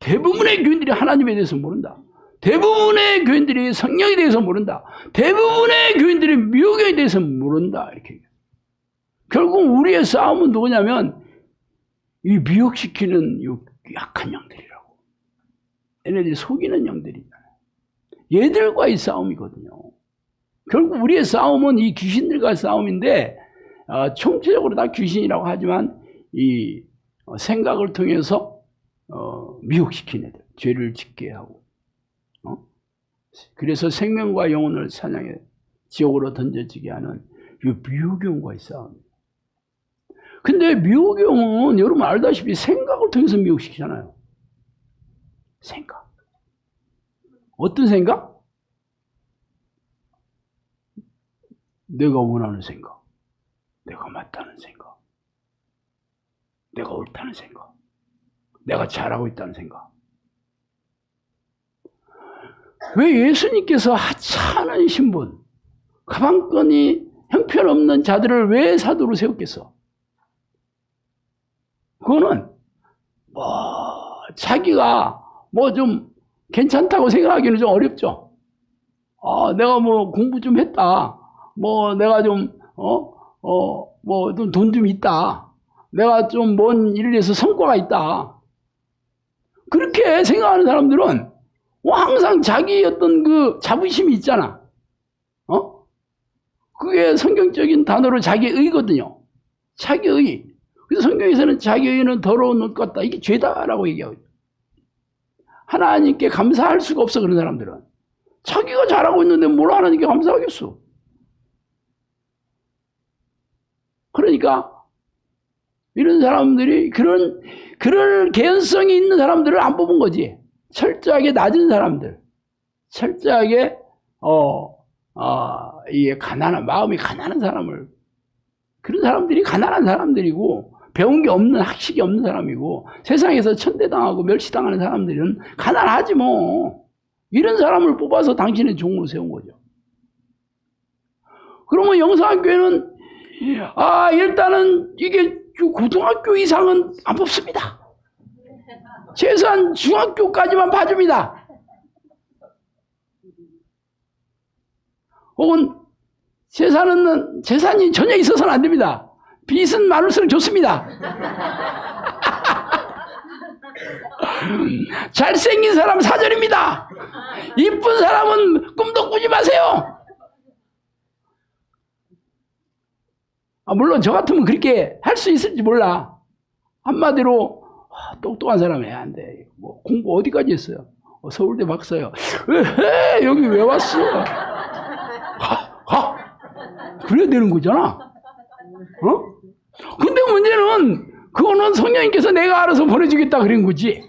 대부분의 교인들이 하나님에 대해서 모른다. 대부분의 교인들이 성령에 대해서 모른다. 대부분의 교인들이 미혹경에 대해서 모른다. 이렇게. 결국 우리의 싸움은 누구냐면 이 미혹시키는 약한 영들이라고. 얘네들이 속이는 영들이잖아요. 얘들과의 싸움이거든요. 결국 우리의 싸움은 이 귀신들과의 싸움인데 총체적으로 다 귀신이라고 하지만 이 생각을 통해서 미혹시킨 애들, 죄를 짓게 하고 그래서 생명과 영혼을 사냥해 지옥으로 던져지게 하는 이 미혹영과의 싸움이에요. 근데 미혹영은 여러분 알다시피 생각을 통해서 미혹시키잖아요. 생각. 어떤 생각? 내가 원하는 생각. 내가 맞다는 생각. 내가 옳다는 생각. 내가 잘하고 있다는 생각. 왜 예수님께서 하찮은 신분, 가방끈이 형편없는 자들을 왜 사도로 세웠겠어? 그거는 자기가 좀 괜찮다고 생각하기는 좀 어렵죠. 내가 공부 좀 했다. 내가 좀 돈 좀 있다. 내가 좀 뭔 일을 해서 성과가 있다. 그렇게 생각하는 사람들은 항상 자기 어떤 그 자부심이 있잖아. 그게 성경적인 단어로 자기의거든요. 자기의. 그래서 성경에서는 자기의는 더러운 옷 같다. 이게 죄다라고 얘기하고 있어요. 하나님께 감사할 수가 없어, 그런 사람들은. 자기가 잘하고 있는데 뭘 하나님께 감사하겠어. 그러니까 이런 사람들이 그런 개연성이 있는 사람들을 안 뽑은 거지. 철저하게 낮은 사람들, 철저하게 이게 마음이 가난한 사람을, 그런 사람들이 가난한 사람들이고 배운 게 없는, 학식이 없는 사람이고 세상에서 천대당하고 멸시당하는 사람들은 가난하지 뭐. 이런 사람을 뽑아서 당신의 종으로 세운 거죠. 그러면 영성학교에는 일단은 이게 고등학교 이상은 안 뽑습니다. 최소한 중학교까지만 봐줍니다. 혹은 재산이 전혀 있어서는 안 됩니다. 빚은 많을수록 좋습니다. 잘생긴 사람 사절입니다. 이쁜 사람은 꿈도 꾸지 마세요. 물론 저 같으면 그렇게 할 수 있을지 몰라. 한마디로 똑똑한 사람 해야 안 돼. 뭐 공부 어디까지 했어요? 서울대 박사요. 여기 왜 왔어? 가. 그래야 되는 거잖아. 근데 문제는 그거는 성령님께서 내가 알아서 보내주겠다 그런 거지.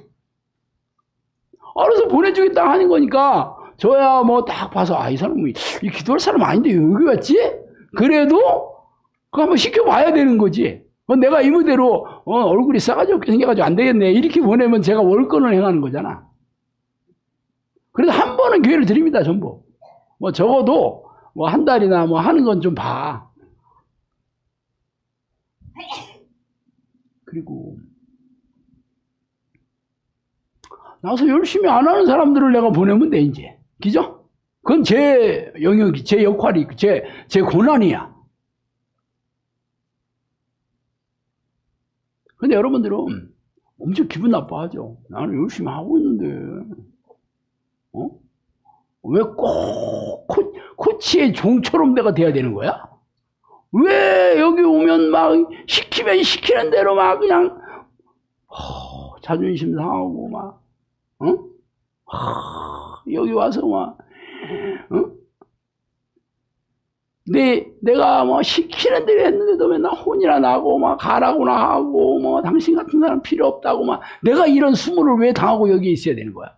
알아서 보내주겠다 하는 거니까 저야 뭐 딱 봐서 이 사람이 기도할 사람 아닌데 여기 왔지? 그래도 그거 한번 시켜봐야 되는 거지. 내가 이무대로 얼굴이 싸가지고 생겨가지고 안 되겠네 이렇게 보내면 제가 월권을 행하는 거잖아. 그래서 한 번은 기회를 드립니다. 전부. 뭐 적어도 뭐 한 달이나 뭐 하는 건 좀 봐. 그리고 나서 열심히 안 하는 사람들을 내가 보내면 돼 이제. 그죠? 그건 제 영역이, 제 역할이, 제 고난이야. 근데 여러분들은 엄청 기분 나빠하죠. 나는 열심히 하고 있는데 왜 꼭 코치의 종처럼 내가 돼야 되는 거야? 왜 여기 오면 막 시키면 시키는 대로 막 그냥 자존심 상하고 막 여기 와서 막 내가 뭐 시키는 대로 했는데도 맨날 혼이나 나고 막 가라고나 하고 뭐 당신 같은 사람 필요 없다고 막 내가 이런 수모를 왜 당하고 여기 있어야 되는 거야?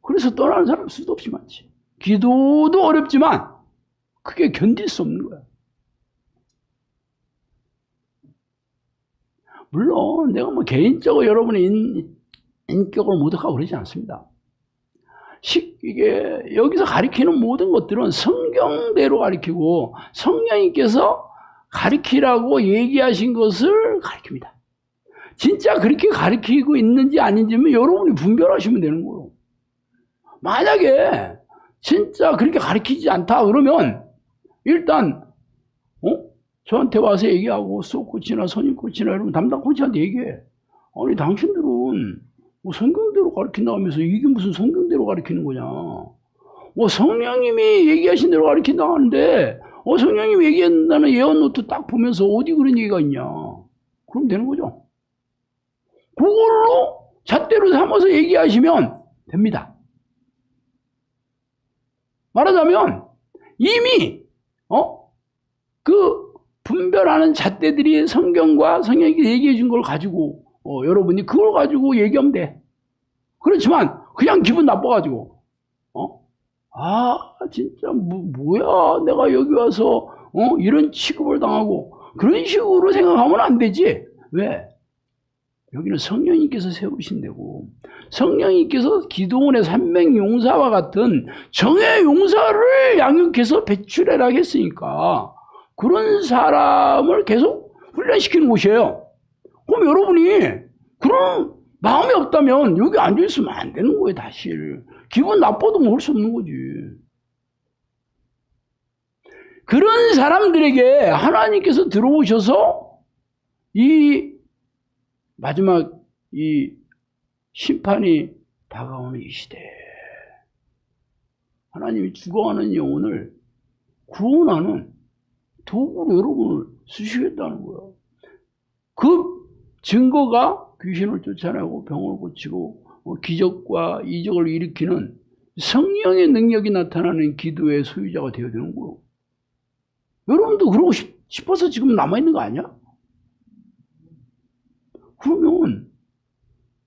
그래서 떠나는 사람 수도 없이 많지. 기도도 어렵지만 그게 견딜 수 없는 거야. 물론 내가 뭐 개인적으로 여러분의 인격을 모독하고 그러지 않습니다. 이게 여기서 가리키는 모든 것들은 성경대로 가리키고 성령님께서 가리키라고 얘기하신 것을 가리킵니다. 진짜 그렇게 가리키고 있는지 아닌지는 여러분이 분별하시면 되는 거예요. 만약에 진짜 그렇게 가리키지 않다 그러면 일단 저한테 와서 얘기하고 수업코치나 선임코치나 여러분 담당 코치한테 얘기해. 아니 당신들은 뭐 성경대로 가르친다 하면서 이게 무슨 성경대로 가르치는 거냐. 뭐 성령님이 얘기하신 대로 가르친다 하는데 성령님이 얘기한다는 예언 노트 딱 보면서 어디 그런 얘기가 있냐. 그럼 되는 거죠. 그걸로 잣대로 삼아서 얘기하시면 됩니다. 말하자면 이미 그 분별하는 잣대들이 성경과 성령이 얘기해 준 걸 가지고 여러분이 그걸 가지고 얘기하면 돼. 그렇지만 그냥 기분 나빠가지고 진짜 뭐야 내가 여기 와서 이런 취급을 당하고 그런 식으로 생각하면 안 되지. 왜? 여기는 성령님께서 세우신 데고 성령님께서 기도원의 300용사와 같은 정예 용사를 양육해서 배출해라 했으니까 그런 사람을 계속 훈련시키는 곳이에요. 그럼 여러분이 그런 마음이 없다면 여기 앉아있으면 안 되는 거예요. 다시 기분 나빠도 먹을 수 없는 거지. 그런 사람들에게 하나님께서 들어오셔서 이 마지막 이 심판이 다가오는 이 시대. 하나님이 죽어가는 영혼을 구원하는 도구로 여러분을 쓰시겠다는 거예요. 그 증거가 귀신을 쫓아내고 병을 고치고 기적과 이적을 일으키는 성령의 능력이 나타나는 기도의 소유자가 되어야 되는 거예요. 여러분도 그러고 싶어서 지금 남아있는 거 아니야? 그러면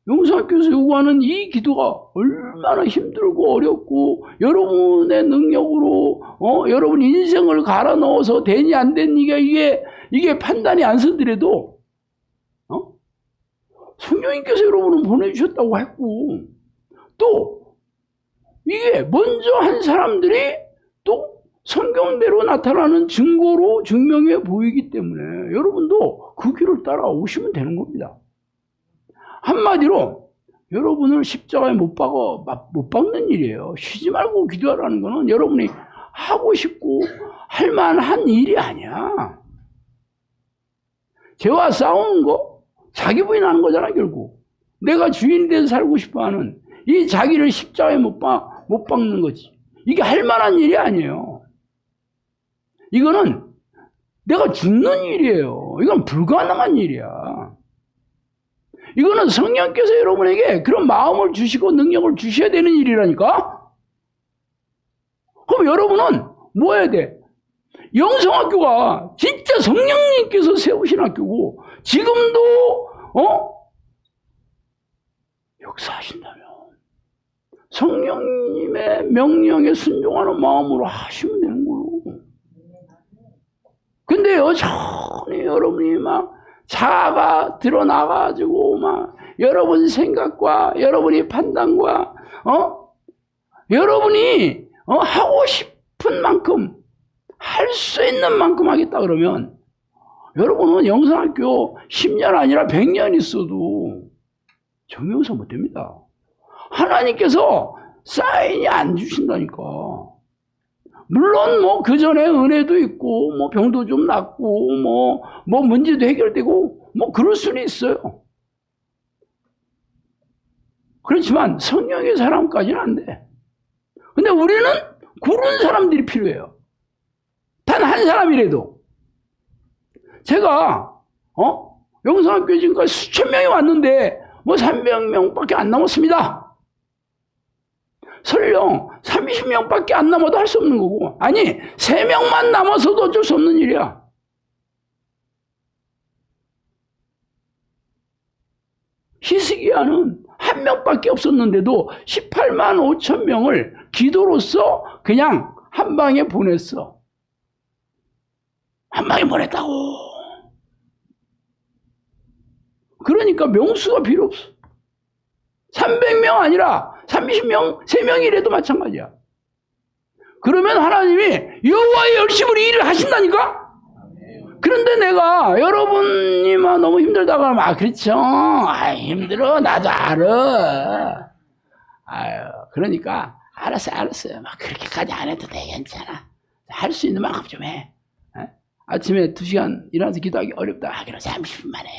영성학교에서 요구하는 이 기도가 얼마나 힘들고 어렵고 여러분의 능력으로 여러분 인생을 갈아 넣어서 되니 안 되니 이게 판단이 안 서더라도 성령님께서 여러분을 보내주셨다고 했고 또 이게 먼저 한 사람들이 또 성경대로 나타나는 증거로 증명해 보이기 때문에 여러분도 그 길을 따라오시면 되는 겁니다. 한마디로 여러분을 십자가에 못 박는 일이에요. 쉬지 말고 기도하라는 거는 여러분이 하고 싶고 할 만한 일이 아니야. 죄와 싸우는 거 자기 부인하는 거잖아. 결국 내가 주인이 돼서 살고 싶어하는 이 자기를 십자가에 못 박는 거지. 이게 할 만한 일이 아니에요. 이거는 내가 죽는 일이에요. 이건 불가능한 일이야. 이거는 성령께서 여러분에게 그런 마음을 주시고 능력을 주셔야 되는 일이라니까. 그럼 여러분은 뭐 해야 돼? 영성학교가 진짜 성령님께서 세우신 학교고 지금도 역사하신다면 성령님의 명령에 순종하는 마음으로 하시면 되는 거예요. 근데 여전히 여러분이 막 자아가 드러나가지고 막 여러분 생각과 여러분이 판단과 여러분이 하고 싶은 만큼 할 수 있는 만큼 하겠다 그러면 여러분은 영성학교 10년 아니라 100년 있어도 정명서 못 됩니다. 하나님께서 사인이 안 주신다니까. 물론 뭐 그 전에 은혜도 있고 뭐 병도 좀 낫고 뭐 문제도 해결되고 뭐 그럴 수는 있어요. 그렇지만 성령의 사람까지는 안 돼. 근데 우리는 그런 사람들이 필요해요. 단 한 사람이라도. 제가 영성학교에 지금까지 수천 명이 왔는데 뭐 300명밖에 안 남았습니다. 설령 30명밖에 안 남아도 할 수 없는 거고, 아니 3명만 남아서도 어쩔 수 없는 일이야. 히스기야는 1명밖에 없었는데도 18만 5천 명을 기도로서 그냥 한 방에 보냈어. 한 방에 보냈다고. 그러니까 명수가 필요 없어. 300명 아니라 30명, 3명이라도 마찬가지야. 그러면 하나님이 여호와의 열심으로 일을 하신다니까? 그런데 내가 여러분이 막 너무 힘들다고 하면 그렇죠. 힘들어. 나도 알아. 그러니까 알았어요. 막 그렇게까지 안 해도 돼. 괜찮아. 할 수 있는 만큼 좀 해. 아침에 2시간 일어나서 기도하기 어렵다. 그럼 30분만 해.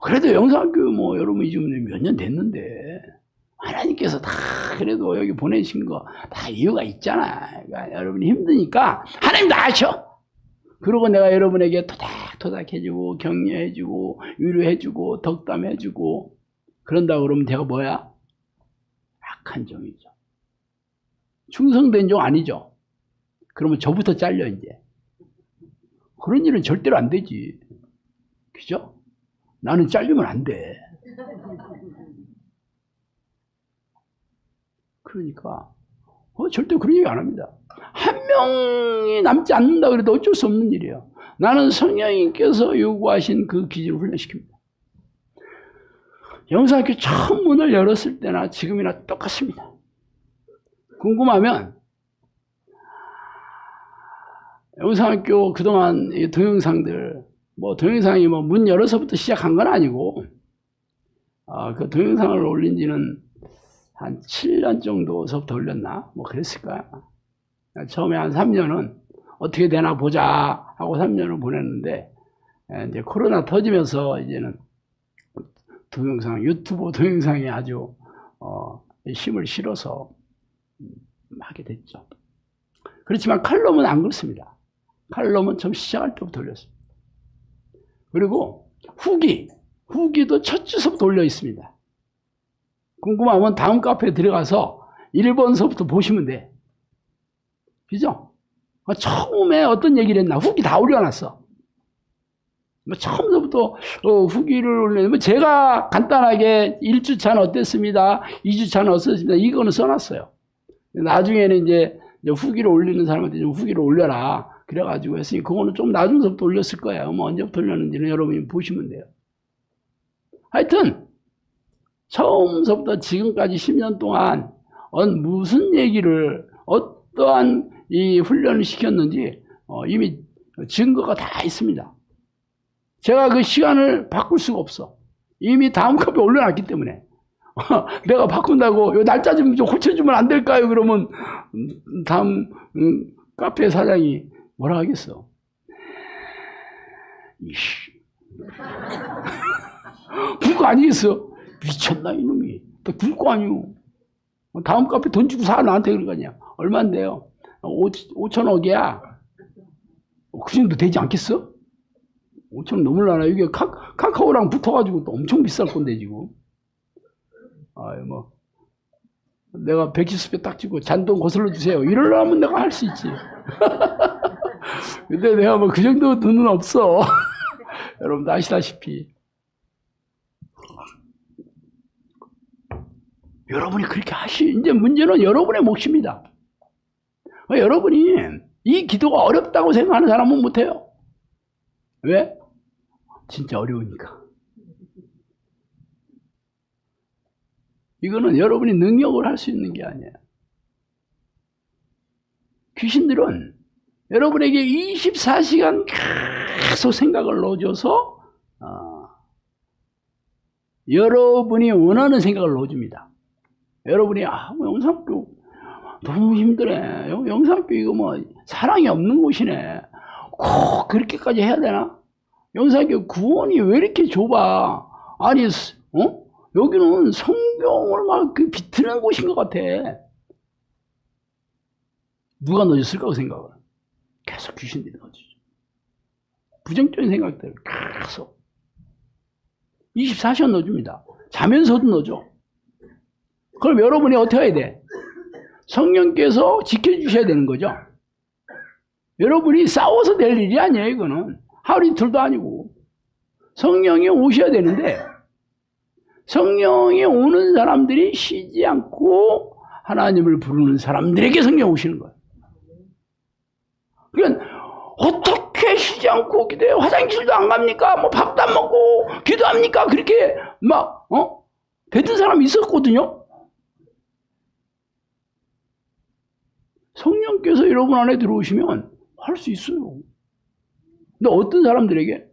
그래도 영성학교 뭐 여러분 지금 몇 년 됐는데 하나님께서 다 그래도 여기 보내신 거 다 이유가 있잖아. 그러니까 여러분이 힘드니까 하나님도 아셔. 그리고 내가 여러분에게 토닥토닥 해주고 격려해주고 위로해주고 덕담해주고 그런다고 그러면 제가 뭐야? 악한 종이죠. 충성된 종 아니죠. 그러면 저부터 잘려 이제. 그런 일은 절대로 안 되지. 그죠? 나는 잘리면 안 돼. 그러니까 절대 그런 얘기 안 합니다. 한 명이 남지 않는다 그래도 어쩔 수 없는 일이에요. 나는 성령님께서 요구하신 그 기준을 훈련시킵니다. 영성학교 처음 문을 열었을 때나 지금이나 똑같습니다. 궁금하면 영성학교 그동안 동영상들 동영상이 문 열어서부터 시작한 건 아니고 그 동영상을 올린 지는 한 7년 정도서부터 올렸나? 그랬을 거야. 처음에 한 3년은 어떻게 되나 보자 하고 3년을 보냈는데 이제 코로나 터지면서 이제는 동영상, 유튜브 동영상에 아주 힘을 실어서 하게 됐죠. 그렇지만 칼럼은 안 그렇습니다. 칼럼은 처음 시작할 때부터 올렸습니다. 그리고 후기도 첫 주서부터 올려 있습니다. 궁금하면 다음 카페에 들어가서 1번서부터 보시면 돼. 그죠? 처음에 어떤 얘기를 했나 후기 다 올려놨어. 처음부터 후기를 올리면 제가 간단하게 1주차는 어땠습니다. 2주차는 어떻습니다. 이거는 써놨어요. 나중에는 이제 후기를 올리는 사람한테 좀 후기를 올려라. 그래가지고 했으니 그거는 좀 나중서부터 올렸을 거예요. 뭐 언제부터 올렸는지는 여러분이 보시면 돼요. 하여튼 처음서부터 지금까지 10년 동안 무슨 얘기를 어떠한 이 훈련을 시켰는지 이미 증거가 다 있습니다. 제가 그 시간을 바꿀 수가 없어. 이미 다음 카페에 올려놨기 때문에. 내가 바꾼다고 요 날짜 좀 고쳐주면 안 될까요? 그러면 다음 카페 사장이 뭐라 하겠어? 이씨. 굴거 아니겠어? 미쳤나 이놈이. 굴거 아니오. 다음 카페 돈 주고 사 나한테 그런 거 아니야. 얼마인데요? 5천억이야. 그 정도 되지 않겠어? 5천억 넘을라나? 이게 카카오랑 붙어가지고 또 엄청 비쌀 건데 지금. 뭐 내가 170배 딱 주고 잔돈 거슬러 주세요. 이러려면 내가 할 수 있지. 근데 내가 뭐 그 정도 돈은 없어. 여러분도 아시다시피. 여러분이 그렇게 이제 문제는 여러분의 몫입니다. 여러분이 이 기도가 어렵다고 생각하는 사람은 못해요. 왜? 진짜 어려우니까. 이거는 여러분이 능력을 할 수 있는 게 아니에요. 귀신들은 여러분에게 24시간 계속 생각을 넣어줘서 여러분이 원하는 생각을 넣어줍니다. 여러분이 뭐 영상교 너무 힘드네. 영상교 이거 뭐 사랑이 없는 곳이네. 꼭 그렇게까지 해야 되나? 영상교 구원이 왜 이렇게 좁아? 아니 여기는 성경을 막 비트는 곳인 것 같아. 누가 넣어줬을까? 생각을 계속 귀신들이 넣어주죠. 부정적인 생각들을 계속 24시간 넣어줍니다. 자면서도 넣어줘. 그럼 여러분이 어떻게 해야 돼? 성령께서 지켜주셔야 되는 거죠. 여러분이 싸워서 될 일이 아니에요. 이거는 하루 이틀도 아니고 성령이 오셔야 되는데 성령이 오는 사람들이 쉬지 않고 하나님을 부르는 사람들에게 성령 오시는 거예요. 그러니까 어떻게 쉬지 않고 기도해요? 화장실도 안 갑니까? 뭐 밥도 안 먹고 기도합니까? 그렇게 막 뱉은 사람이 있었거든요. 성령께서 여러분 안에 들어오시면 할 수 있어요. 근데 어떤 사람들에게?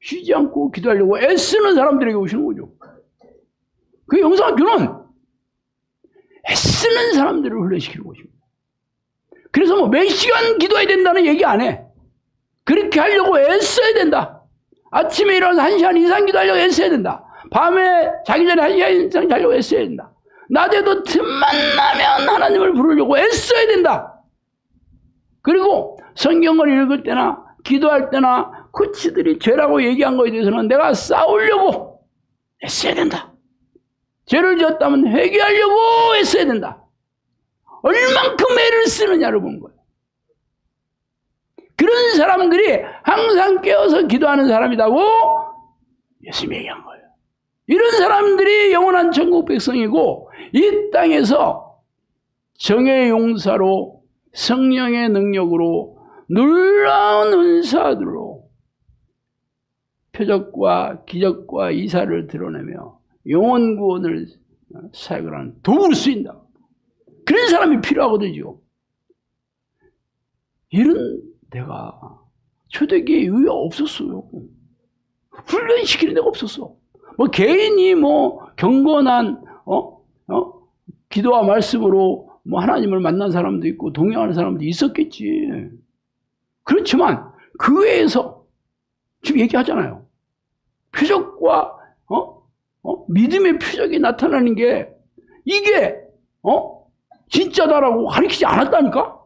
쉬지 않고 기도하려고 애쓰는 사람들에게 오시는 거죠. 그 영성학교는 애쓰는 사람들을 훈련시키는 곳입니다. 그래서 뭐 몇 시간 기도해야 된다는 얘기 안 해. 그렇게 하려고 애써야 된다. 아침에 일어나서 1시간 이상 기도하려고 애써야 된다. 밤에 자기 전에 1시간 이상 자려고 애써야 된다. 낮에도 틈만 나면 하나님을 부르려고 애써야 된다. 그리고 성경을 읽을 때나 기도할 때나 코치들이 죄라고 얘기한 거에 대해서는 내가 싸우려고 애써야 된다. 죄를 지었다면 회개하려고 애써야 된다. 얼만큼 애를 쓰느냐를 보는 거예요. 그런 사람들이 항상 깨어서 기도하는 사람이라고 예수님이 얘기한 거예요. 이런 사람들이 영원한 천국 백성이고 이 땅에서 정의 용사로 성령의 능력으로 놀라운 은사들로 표적과 기적과 이사를 드러내며 영혼 구원을 사역을 하는 도구로 쓰인다. 그런 사람이 필요하거든요. 이런 데가 초대교회에 의외가 없었어요. 훈련시키는 데가 없었어. 뭐 개인이 뭐 경건한 기도와 말씀으로 뭐 하나님을 만난 사람도 있고 동행하는 사람도 있었겠지. 그렇지만 그 외에서 지금 얘기하잖아요. 표적과 믿음의 표적이 나타나는 게 이게 진짜다라고 가르치지 않았다니까?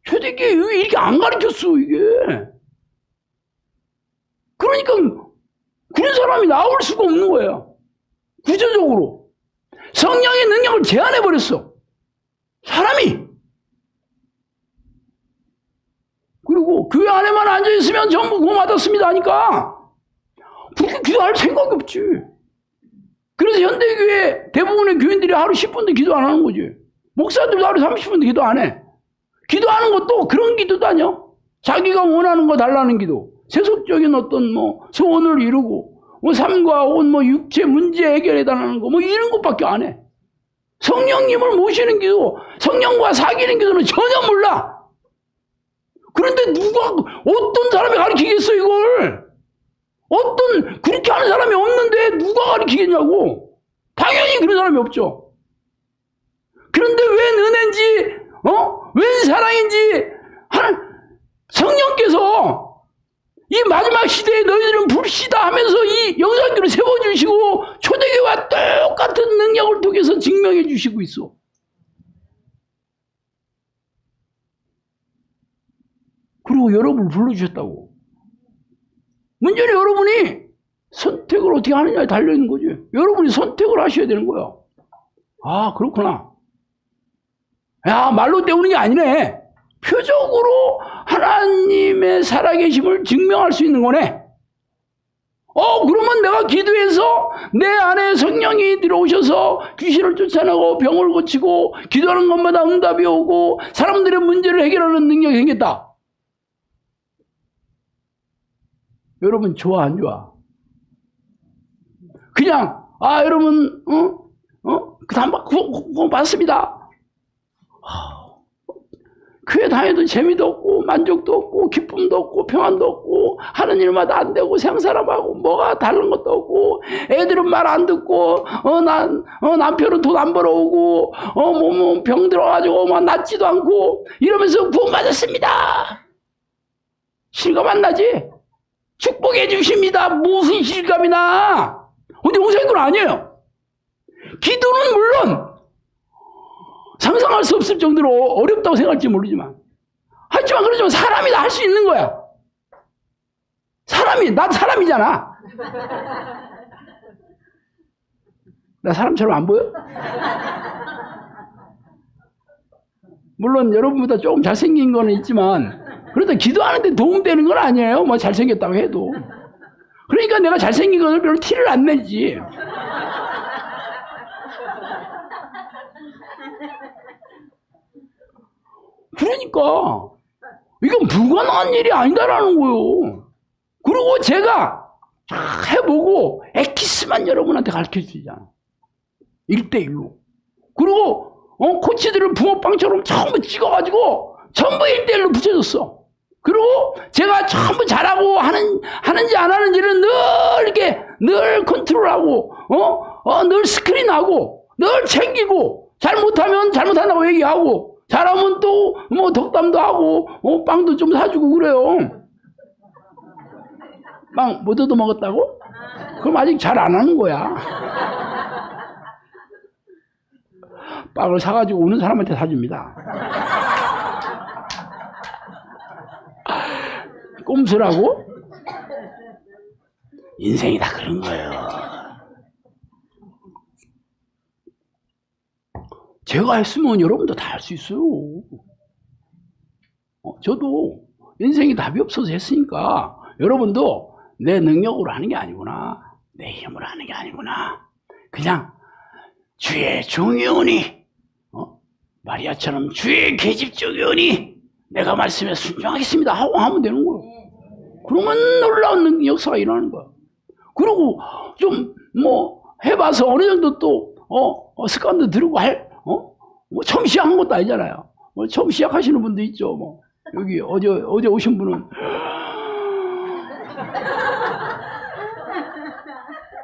초대교회 이렇게 안 가르쳤어 이게. 그러니까 그런 사람이 나올 수가 없는 거예요. 구조적으로 성령의 능력을 제한해버렸어 사람이. 그리고 교회 안에만 앉아있으면 전부 구원 받았습니다 하니까 그렇게 기도할 생각이 없지. 그래서 현대교회 대부분의 교인들이 하루 10분도 기도 안 하는 거지. 목사들도 하루 30분도 기도 안 해. 기도하는 것도 그런 기도도 아니야. 자기가 원하는 거 달라는 기도, 세속적인 어떤 소원을 이루고 삶과 육체 문제 해결해 달라는 거 이런 것밖에 안 해. 성령님을 모시는 기도, 성령과 사귀는 기도는 전혀 몰라. 그런데 누가 어떤 사람이 가르치겠어 이걸? 그렇게 하는 사람이 없는데 누가 가르치겠냐고. 당연히 그런 사람이 없죠. 그런데 웬 은혜인지 웬 사랑인지 하는 성령께서 이 마지막 시대에 너희들은 불시다 하면서 이 영상기를 세워주시고 초대교회와 똑같은 능력을 통해서 증명해 주시고 있어. 그리고 여러분을 불러주셨다고. 문제는 여러분이 선택을 어떻게 하느냐에 달려있는 거지. 여러분이 선택을 하셔야 되는 거야. 아, 그렇구나. 야, 말로 때우는 게 아니네. 표적으로 하나님의 살아계심을 증명할 수 있는 거네. 그러면 내가 기도해서 내 안에 성령이 들어오셔서 귀신을 쫓아내고 병을 고치고 기도하는 것마다 응답이 오고 사람들의 문제를 해결하는 능력이 생겼다. 여러분 좋아 안 좋아? 그냥 여러분 구원 받았습니다. 교회 다녀도 재미도 없고 만족도 없고 기쁨도 없고 평안도 없고 하는 일마다 안 되고 생사람하고 뭐가 다른 것도 없고 애들은 말 안 듣고 남편은 돈 안 벌어오고 병 들어가지고 낫지도 않고 이러면서 구원 받았습니다. 실감 안 나지? 축복해 주십니다. 무슨 실감이 나? 근데 용서기도는 아니에요. 기도는 물론 상상할 수 없을 정도로 어렵다고 생각할지 모르지만 그렇지만 사람이 다 할 수 있는 거야. 난 사람이잖아. 나 사람처럼 안 보여? 물론 여러분보다 조금 잘생긴 거는 있지만 그래도 기도하는데 도움되는 건 아니에요. 잘생겼다고 해도. 그러니까 내가 잘생긴 것을 별로 티를 안 내지. 그러니까 이건 불가능한 일이 아니다라는 거예요. 그리고 제가 해보고 엑기스만 여러분한테 가르쳐주잖아. 1대1로. 그리고 코치들을 붕어빵처럼 전부 찍어가지고 전부 1대1로 붙여줬어. 그리고 제가 전부 잘하고 하는지 안 하는지를 늘 컨트롤하고 늘 스크린하고 늘 챙기고 잘못하면 잘못한다고 얘기하고 잘하면 또 덕담도 하고 빵도 좀 사주고 그래요. 빵 못 얻어 먹었다고? 그럼 아직 잘 안 하는 거야. 빵을 사가지고 오는 사람한테 사줍니다. 꼼수라고? 인생이 다 그런 거예요. 제가 했으면 여러분도 다 할 수 있어요. 저도 인생이 답이 없어서 했으니까 여러분도 내 능력으로 하는 게 아니구나. 내 힘으로 하는 게 아니구나. 그냥 주의 종이오니 마리아처럼 주의 계집종이오니 내가 말씀에 순종하겠습니다 하고 하면 되는 거예요. 그러면 놀라운 역사가 일어나는 거야. 그리고 좀 해봐서 어느 정도 또 습관도 들고 처음 시작한 것도 아니잖아요. 처음 시작하시는 분도 있죠. 여기 어제 오신 분은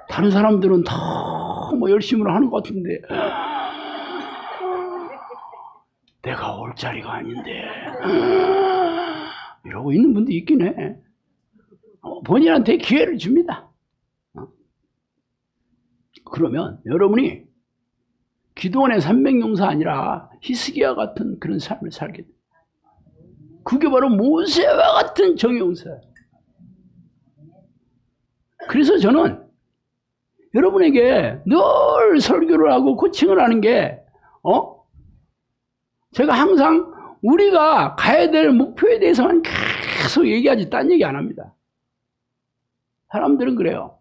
다른 사람들은 다 열심히 하는 것 같은데 내가 올 자리가 아닌데 이러고 있는 분도 있긴 해. 본인한테 기회를 줍니다. 그러면 여러분이 기도원의 300용사 아니라 히스기야 같은 그런 삶을 살게 돼요. 그게 바로 모세와 같은 정용사예요. 그래서 저는 여러분에게 늘 설교를 하고 코칭을 하는 게 제가 항상 우리가 가야 될 목표에 대해서만 계속 얘기하지 딴 얘기 안 합니다. 사람들은 그래요.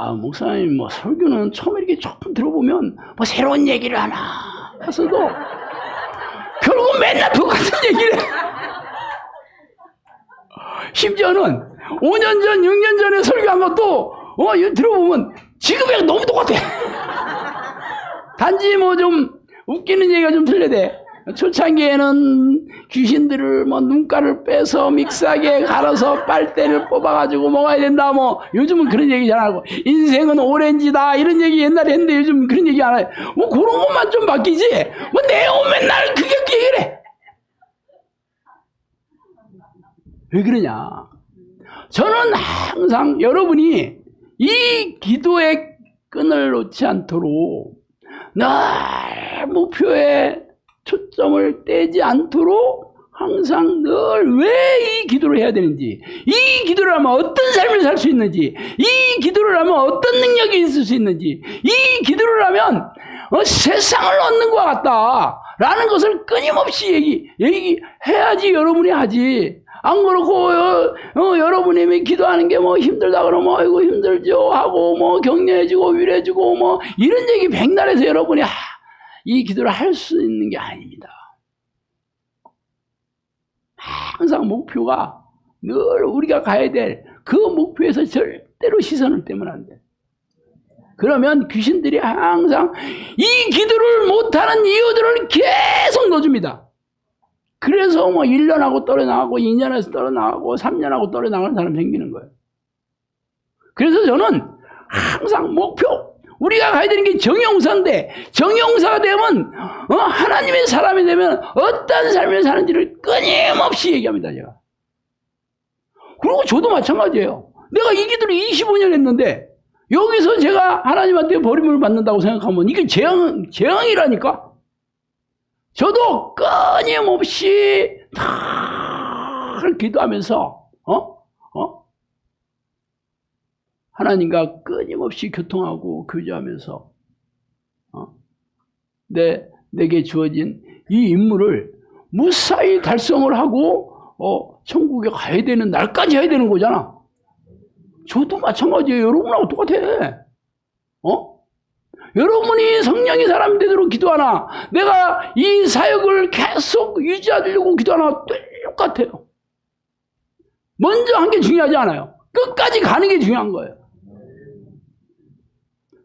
아, 목사님 뭐 설교는 처음에 이렇게 조금 들어보면 뭐 새로운 얘기를 하나 하셔도 결국 맨날 똑같은 얘기를 해. 심지어는 5년 전, 6년 전에 설교한 것도 이거 들어보면 지금이랑 너무 똑같아. 단지 뭐 좀 웃기는 얘기가 좀 틀려대. 초창기에는 귀신들을 뭐 눈가를 빼서 믹스하게 갈아서 빨대를 뽑아가지고 먹어야 된다. 뭐 요즘은 그런 얘기 잘 하고 인생은 오렌지다 이런 얘기 옛날에 했는데 요즘 그런 얘기 안 해요. 뭐 그런 것만 좀 바뀌지. 뭐 내용 맨날 그게 얘기를 해. 왜 그러냐? 저는 항상 여러분이 이 기도의 끈을 놓지 않도록 늘 목표에 초점을 떼지 않도록 항상 늘 왜 이 기도를 해야 되는지, 이 기도를 하면 어떤 삶을 살 수 있는지, 이 기도를 하면 어떤 능력이 있을 수 있는지, 이 기도를 하면 세상을 얻는 것 같다 라는 것을 끊임없이 얘기해야지 여러분이 하지. 안 그렇고 여러분이 기도하는 게 뭐 힘들다 그러면 아이고 힘들죠 하고 뭐 격려해주고 위로해주고 뭐 이런 얘기 백날 해서 여러분이 이 기도를 할 수 있는 게 아닙니다. 항상 목표가 늘 우리가 가야 될 그 목표에서 절대로 시선을 떼면 안 돼. 그러면 귀신들이 항상 이 기도를 못하는 이유들을 계속 넣어줍니다. 그래서 뭐 1년하고 떨어나가고 2년에서 떨어나가고 3년하고 떨어나가는 사람 생기는 거예요. 그래서 저는 항상 목표, 우리가 가야 되는 게 정용사인데 정용사가 되면 하나님의 사람이 되면 어떤 삶을 사는지를 끊임없이 얘기합니다. 제가. 그리고 저도 마찬가지예요. 내가 이 기도를 25년 했는데 여기서 제가 하나님한테 버림을 받는다고 생각하면 이게 재앙이라니까. 저도 끊임없이 늘 기도하면서 하나님과 끊임없이 교통하고 교제하면서 내게 주어진 이 임무를 무사히 달성을 하고 천국에 가야 되는 날까지 해야 되는 거잖아. 저도 마찬가지예요. 여러분하고 똑같아. 여러분이 성령의 사람이 되도록 기도하나 내가 이 사역을 계속 유지하려고 기도하나 똑같아요. 먼저 한 게 중요하지 않아요. 끝까지 가는 게 중요한 거예요.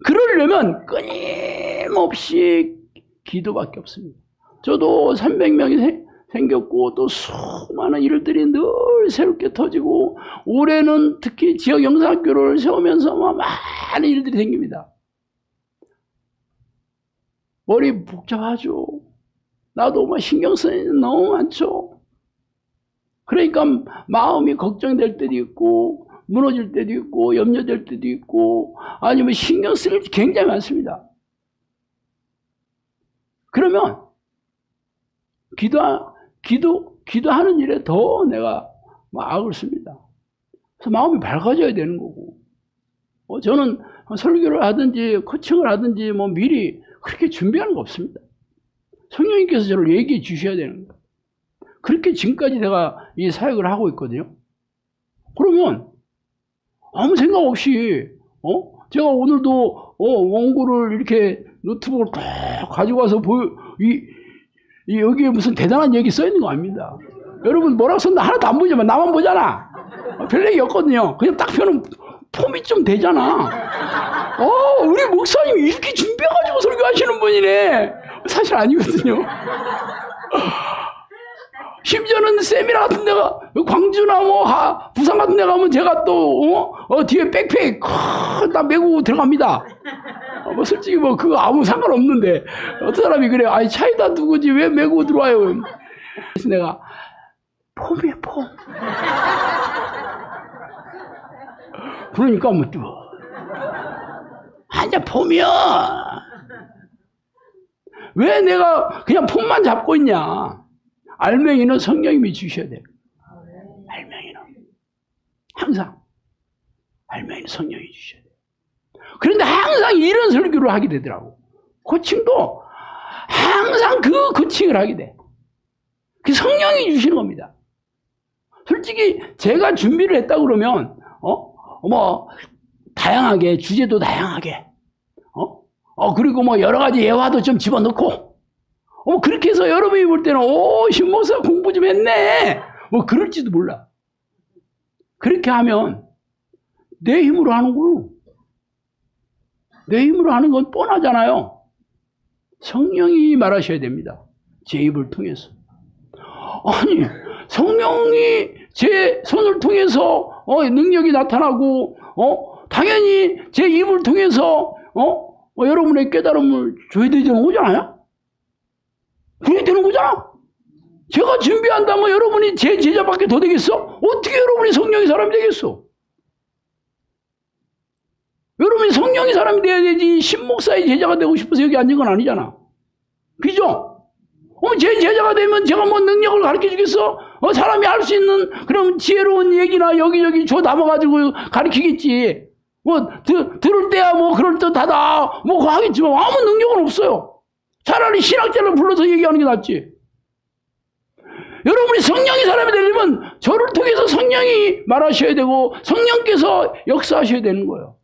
그러려면 끊임없이 기도밖에 없습니다. 저도 300명이 생겼고 또 수많은 일들이 늘 새롭게 터지고 올해는 특히 지역 영상학교를 세우면서 많은 일들이 생깁니다. 머리 복잡하죠. 나도 신경 쓰는 일 너무 많죠. 그러니까 마음이 걱정될 때도 있고 무너질 때도 있고 염려될 때도 있고 아니면 신경 쓸 일 굉장히 많습니다. 그러면 기도하는 일에 더 내가 악을 씁니다. 그래서 마음이 밝아져야 되는 거고 저는 설교를 하든지 코칭을 하든지 미리 그렇게 준비하는 거 없습니다. 성령님께서 저를 얘기해 주셔야 되는 거예요. 그렇게 지금까지 내가 이 사역을 하고 있거든요. 그러면 아무 생각 없이 제가 오늘도 원고를 이렇게 노트북을 딱 가지고 와서 여기에 무슨 대단한 얘기 써 있는 거 아닙니다. 여러분 뭐라고 썼나 하나도 안 보이지만 나만 보잖아. 별 얘기 없거든요. 그냥 딱 펴는 폼이 좀 되잖아. 우리 목사님이 이렇게 준비해가지고 설교하시는 분이네. 사실 아니거든요. 심지어는 세미나 같은 데가 광주나 부산 같은 데 가면 제가 또 뒤에 백팩 다 메고 들어갑니다. 솔직히 그거 아무 상관없는데 어떤 사람이 그래요. 아니 차에다 두고지 왜 메고 들어와요. 그래서 내가 폼이야 폼. 그러니까 또 아니야, 폼이야. 왜 내가 그냥 폼만 잡고 있냐? 알맹이는 성령님이 주셔야 돼. 알맹이는. 항상. 알맹이는 성령이 주셔야 돼. 그런데 항상 이런 설교를 하게 되더라고. 코칭도 항상 그 코칭을 하게 돼. 그 성령이 주시는 겁니다. 솔직히 제가 준비를 했다 그러면 뭐 다양하게 주제도 다양하게 그리고 뭐 여러 가지 예화도 좀 집어넣고 그렇게 해서 여러분이 볼 때는 신목사 공부 좀 했네 뭐 그럴지도 몰라. 그렇게 하면 내 힘으로 하는 거요. 내 힘으로 하는 건 뻔하잖아요. 성령이 말하셔야 됩니다. 제 입을 통해서. 아니 성령이 제 손을 통해서 능력이 나타나고 당연히 제 입을 통해서 여러분의 깨달음을 줘야 되는 거잖아요. 그래야 되는 거잖아. 제가 준비한다면 여러분이 제 제자밖에 더 되겠어? 어떻게 여러분이 성령의 사람이 되겠어? 여러분이 성령의 사람이 돼야 되지 신목사의 제자가 되고 싶어서 여기 앉은 건 아니잖아. 그죠? 제 제자가 되면 제가 뭐 능력을 가르쳐 주겠어? 사람이 할 수 있는 그런 지혜로운 얘기나 여기저기 줘 담아가지고 가르치겠지. 뭐 들을 때야 뭐 그럴 듯하다 뭐 그거 하겠지만 아무 능력은 없어요. 차라리 신학자를 불러서 얘기하는 게 낫지. 여러분이 성령의 사람이 되려면 저를 통해서 성령이 말하셔야 되고 성령께서 역사하셔야 되는 거예요.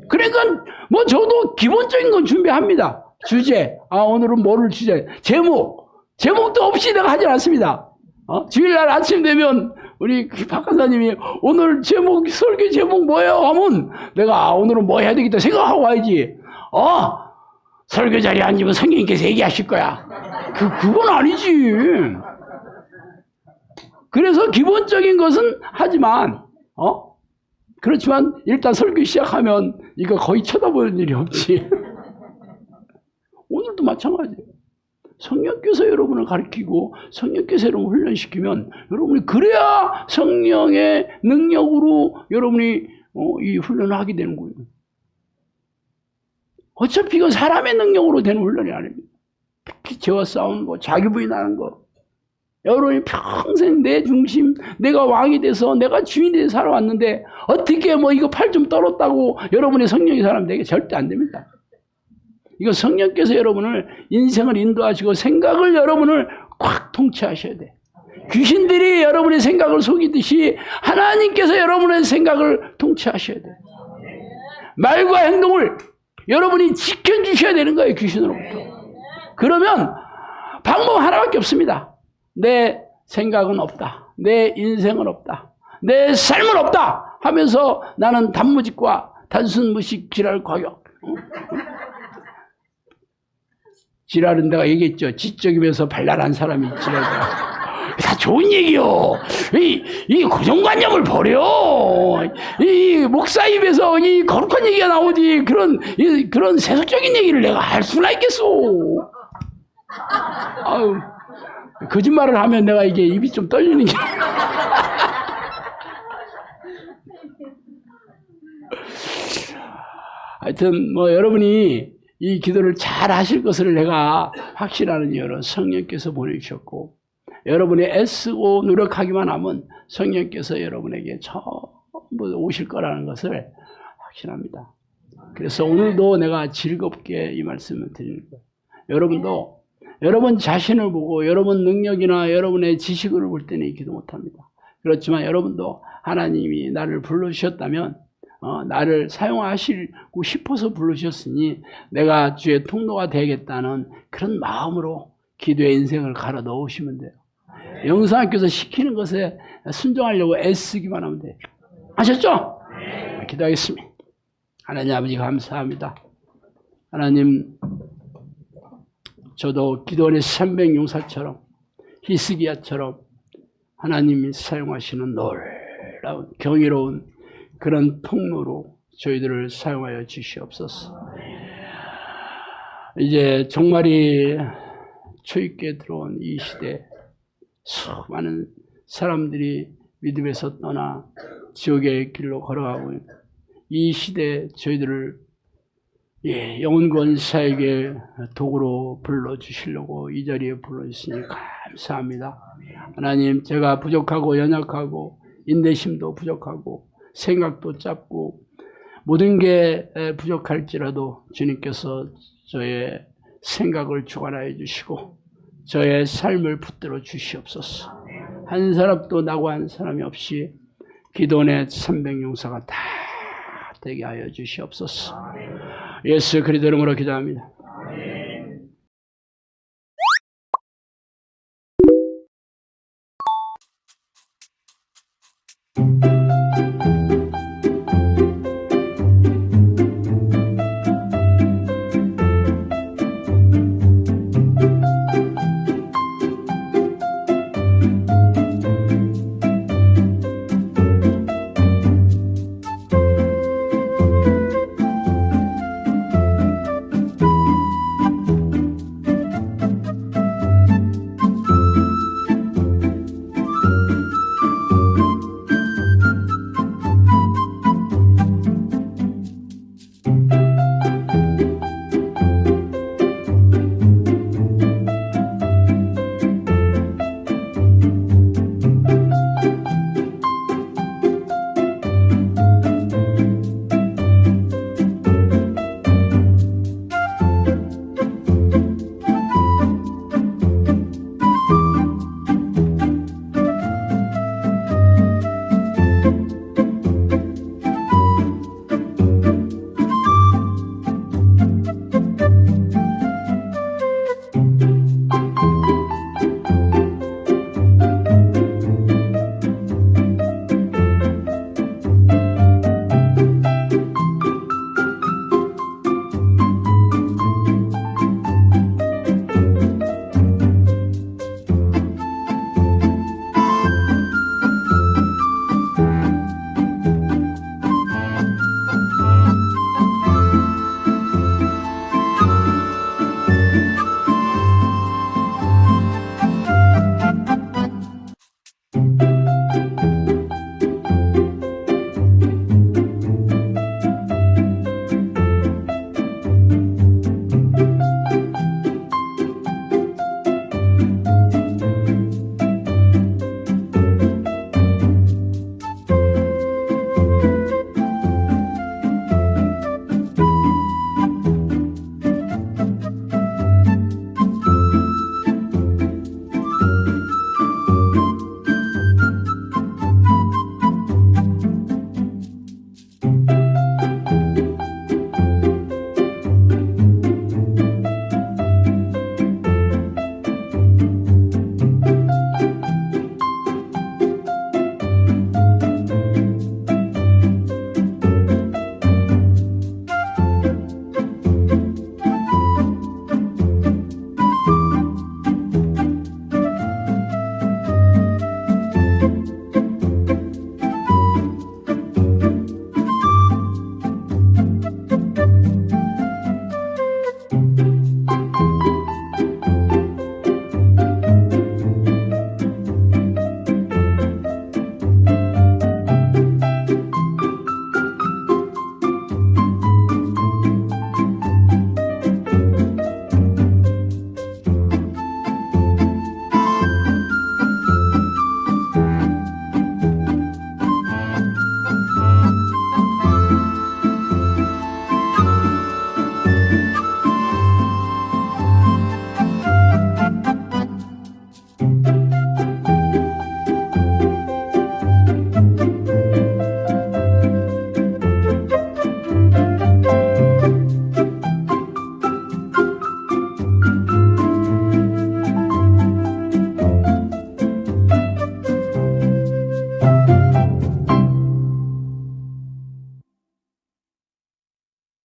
그러니까 뭐 저도 기본적인 건 준비합니다. 주제, 오늘은 뭐를 주제, 제목도 없이 내가 하진 않습니다. 주일날 아침 되면 우리 박 간사님이 오늘 설교 제목 뭐예요? 하면 내가 오늘은 뭐 해야 되겠다 생각하고 와야지. 설교 자리에 앉으면 성령님께서 얘기하실 거야. 그건 아니지. 그래서 기본적인 것은 하지만 그렇지만 일단 설교 시작하면 이거 거의 쳐다보는 일이 없지. 오늘도 마찬가지예요. 성령께서 여러분을 가르치고 성령께서 여러분을 훈련시키면 여러분이 그래야 성령의 능력으로 여러분이 이 훈련을 하게 되는 거예요. 어차피 이건 사람의 능력으로 되는 훈련이 아닙니다. 특히 죄와 싸우는 거, 자기 부인하는 거. 여러분이 평생 내 중심, 내가 왕이 돼서 내가 주인이 돼서 살아왔는데 어떻게 뭐 이거 팔 좀 떨었다고 여러분이 성령의 사람 되게 절대 안 됩니다. 이거 성령께서 여러분을 인생을 인도하시고 생각을 여러분을 꽉 통치하셔야 돼. 귀신들이 여러분의 생각을 속이듯이 하나님께서 여러분의 생각을 통치하셔야 돼. 말과 행동을 여러분이 지켜주셔야 되는 거예요. 귀신으로부터. 그러면 방법 하나밖에 없습니다. 내 생각은 없다. 내 인생은 없다. 내 삶은 없다 하면서 나는 단무직과 단순 무식 지랄 과격. 지랄은 내가 얘기했죠. 지적이면서 발랄한 사람이 지랄이다. 다 좋은 얘기요. 이 고정관념을 버려. 이 목사 입에서 이 거룩한 얘기가 나오지. 그런 세속적인 얘기를 내가 할 수나 있겠소. 아유, 거짓말을 하면 내가 이게 입이 좀 떨리는 게. 하여튼 뭐 여러분이 이 기도를 잘 하실 것을 내가 확신하는 이유로 성령께서 보내주셨고 여러분이 애쓰고 노력하기만 하면 성령께서 여러분에게 전부 오실 거라는 것을 확신합니다. 그래서 오늘도 내가 즐겁게 이 말씀을 드리는 거예요. 여러분도 여러분 자신을 보고 여러분 능력이나 여러분의 지식을 볼 때는 기도 못합니다. 그렇지만 여러분도 하나님이 나를 불러주셨다면 나를 사용하시고 싶어서 부르셨으니 내가 주의 통로가 되겠다는 그런 마음으로 기도의 인생을 갈아 넣으시면 돼요. 영성학교에서 시키는 것에 순종하려고 애쓰기만 하면 돼요. 아셨죠? 기도하겠습니다. 하나님 아버지 감사합니다. 하나님 저도 기도원의 300용사처럼 히스기야처럼 하나님이 사용하시는 놀라운 경이로운 그런 통로로 저희들을 사용하여 주시옵소서. 이제 종말이 초입게 들어온 이 시대 수많은 사람들이 믿음에서 떠나 지옥의 길로 걸어가고 이 시대에 저희들을 예, 영혼권사에게 도구로 불러주시려고 이 자리에 불러주시니 감사합니다. 하나님, 제가 부족하고 연약하고 인내심도 부족하고 생각도 짧고 모든 게 부족할지라도 주님께서 저의 생각을 주관하여 주시고 저의 삶을 붙들어 주시옵소서. 한 사람도 나고 한 사람이 없이 기도원의 300용사가 다 되게 하여 주시옵소서. 예수 그리스도 이름으로 기도합니다.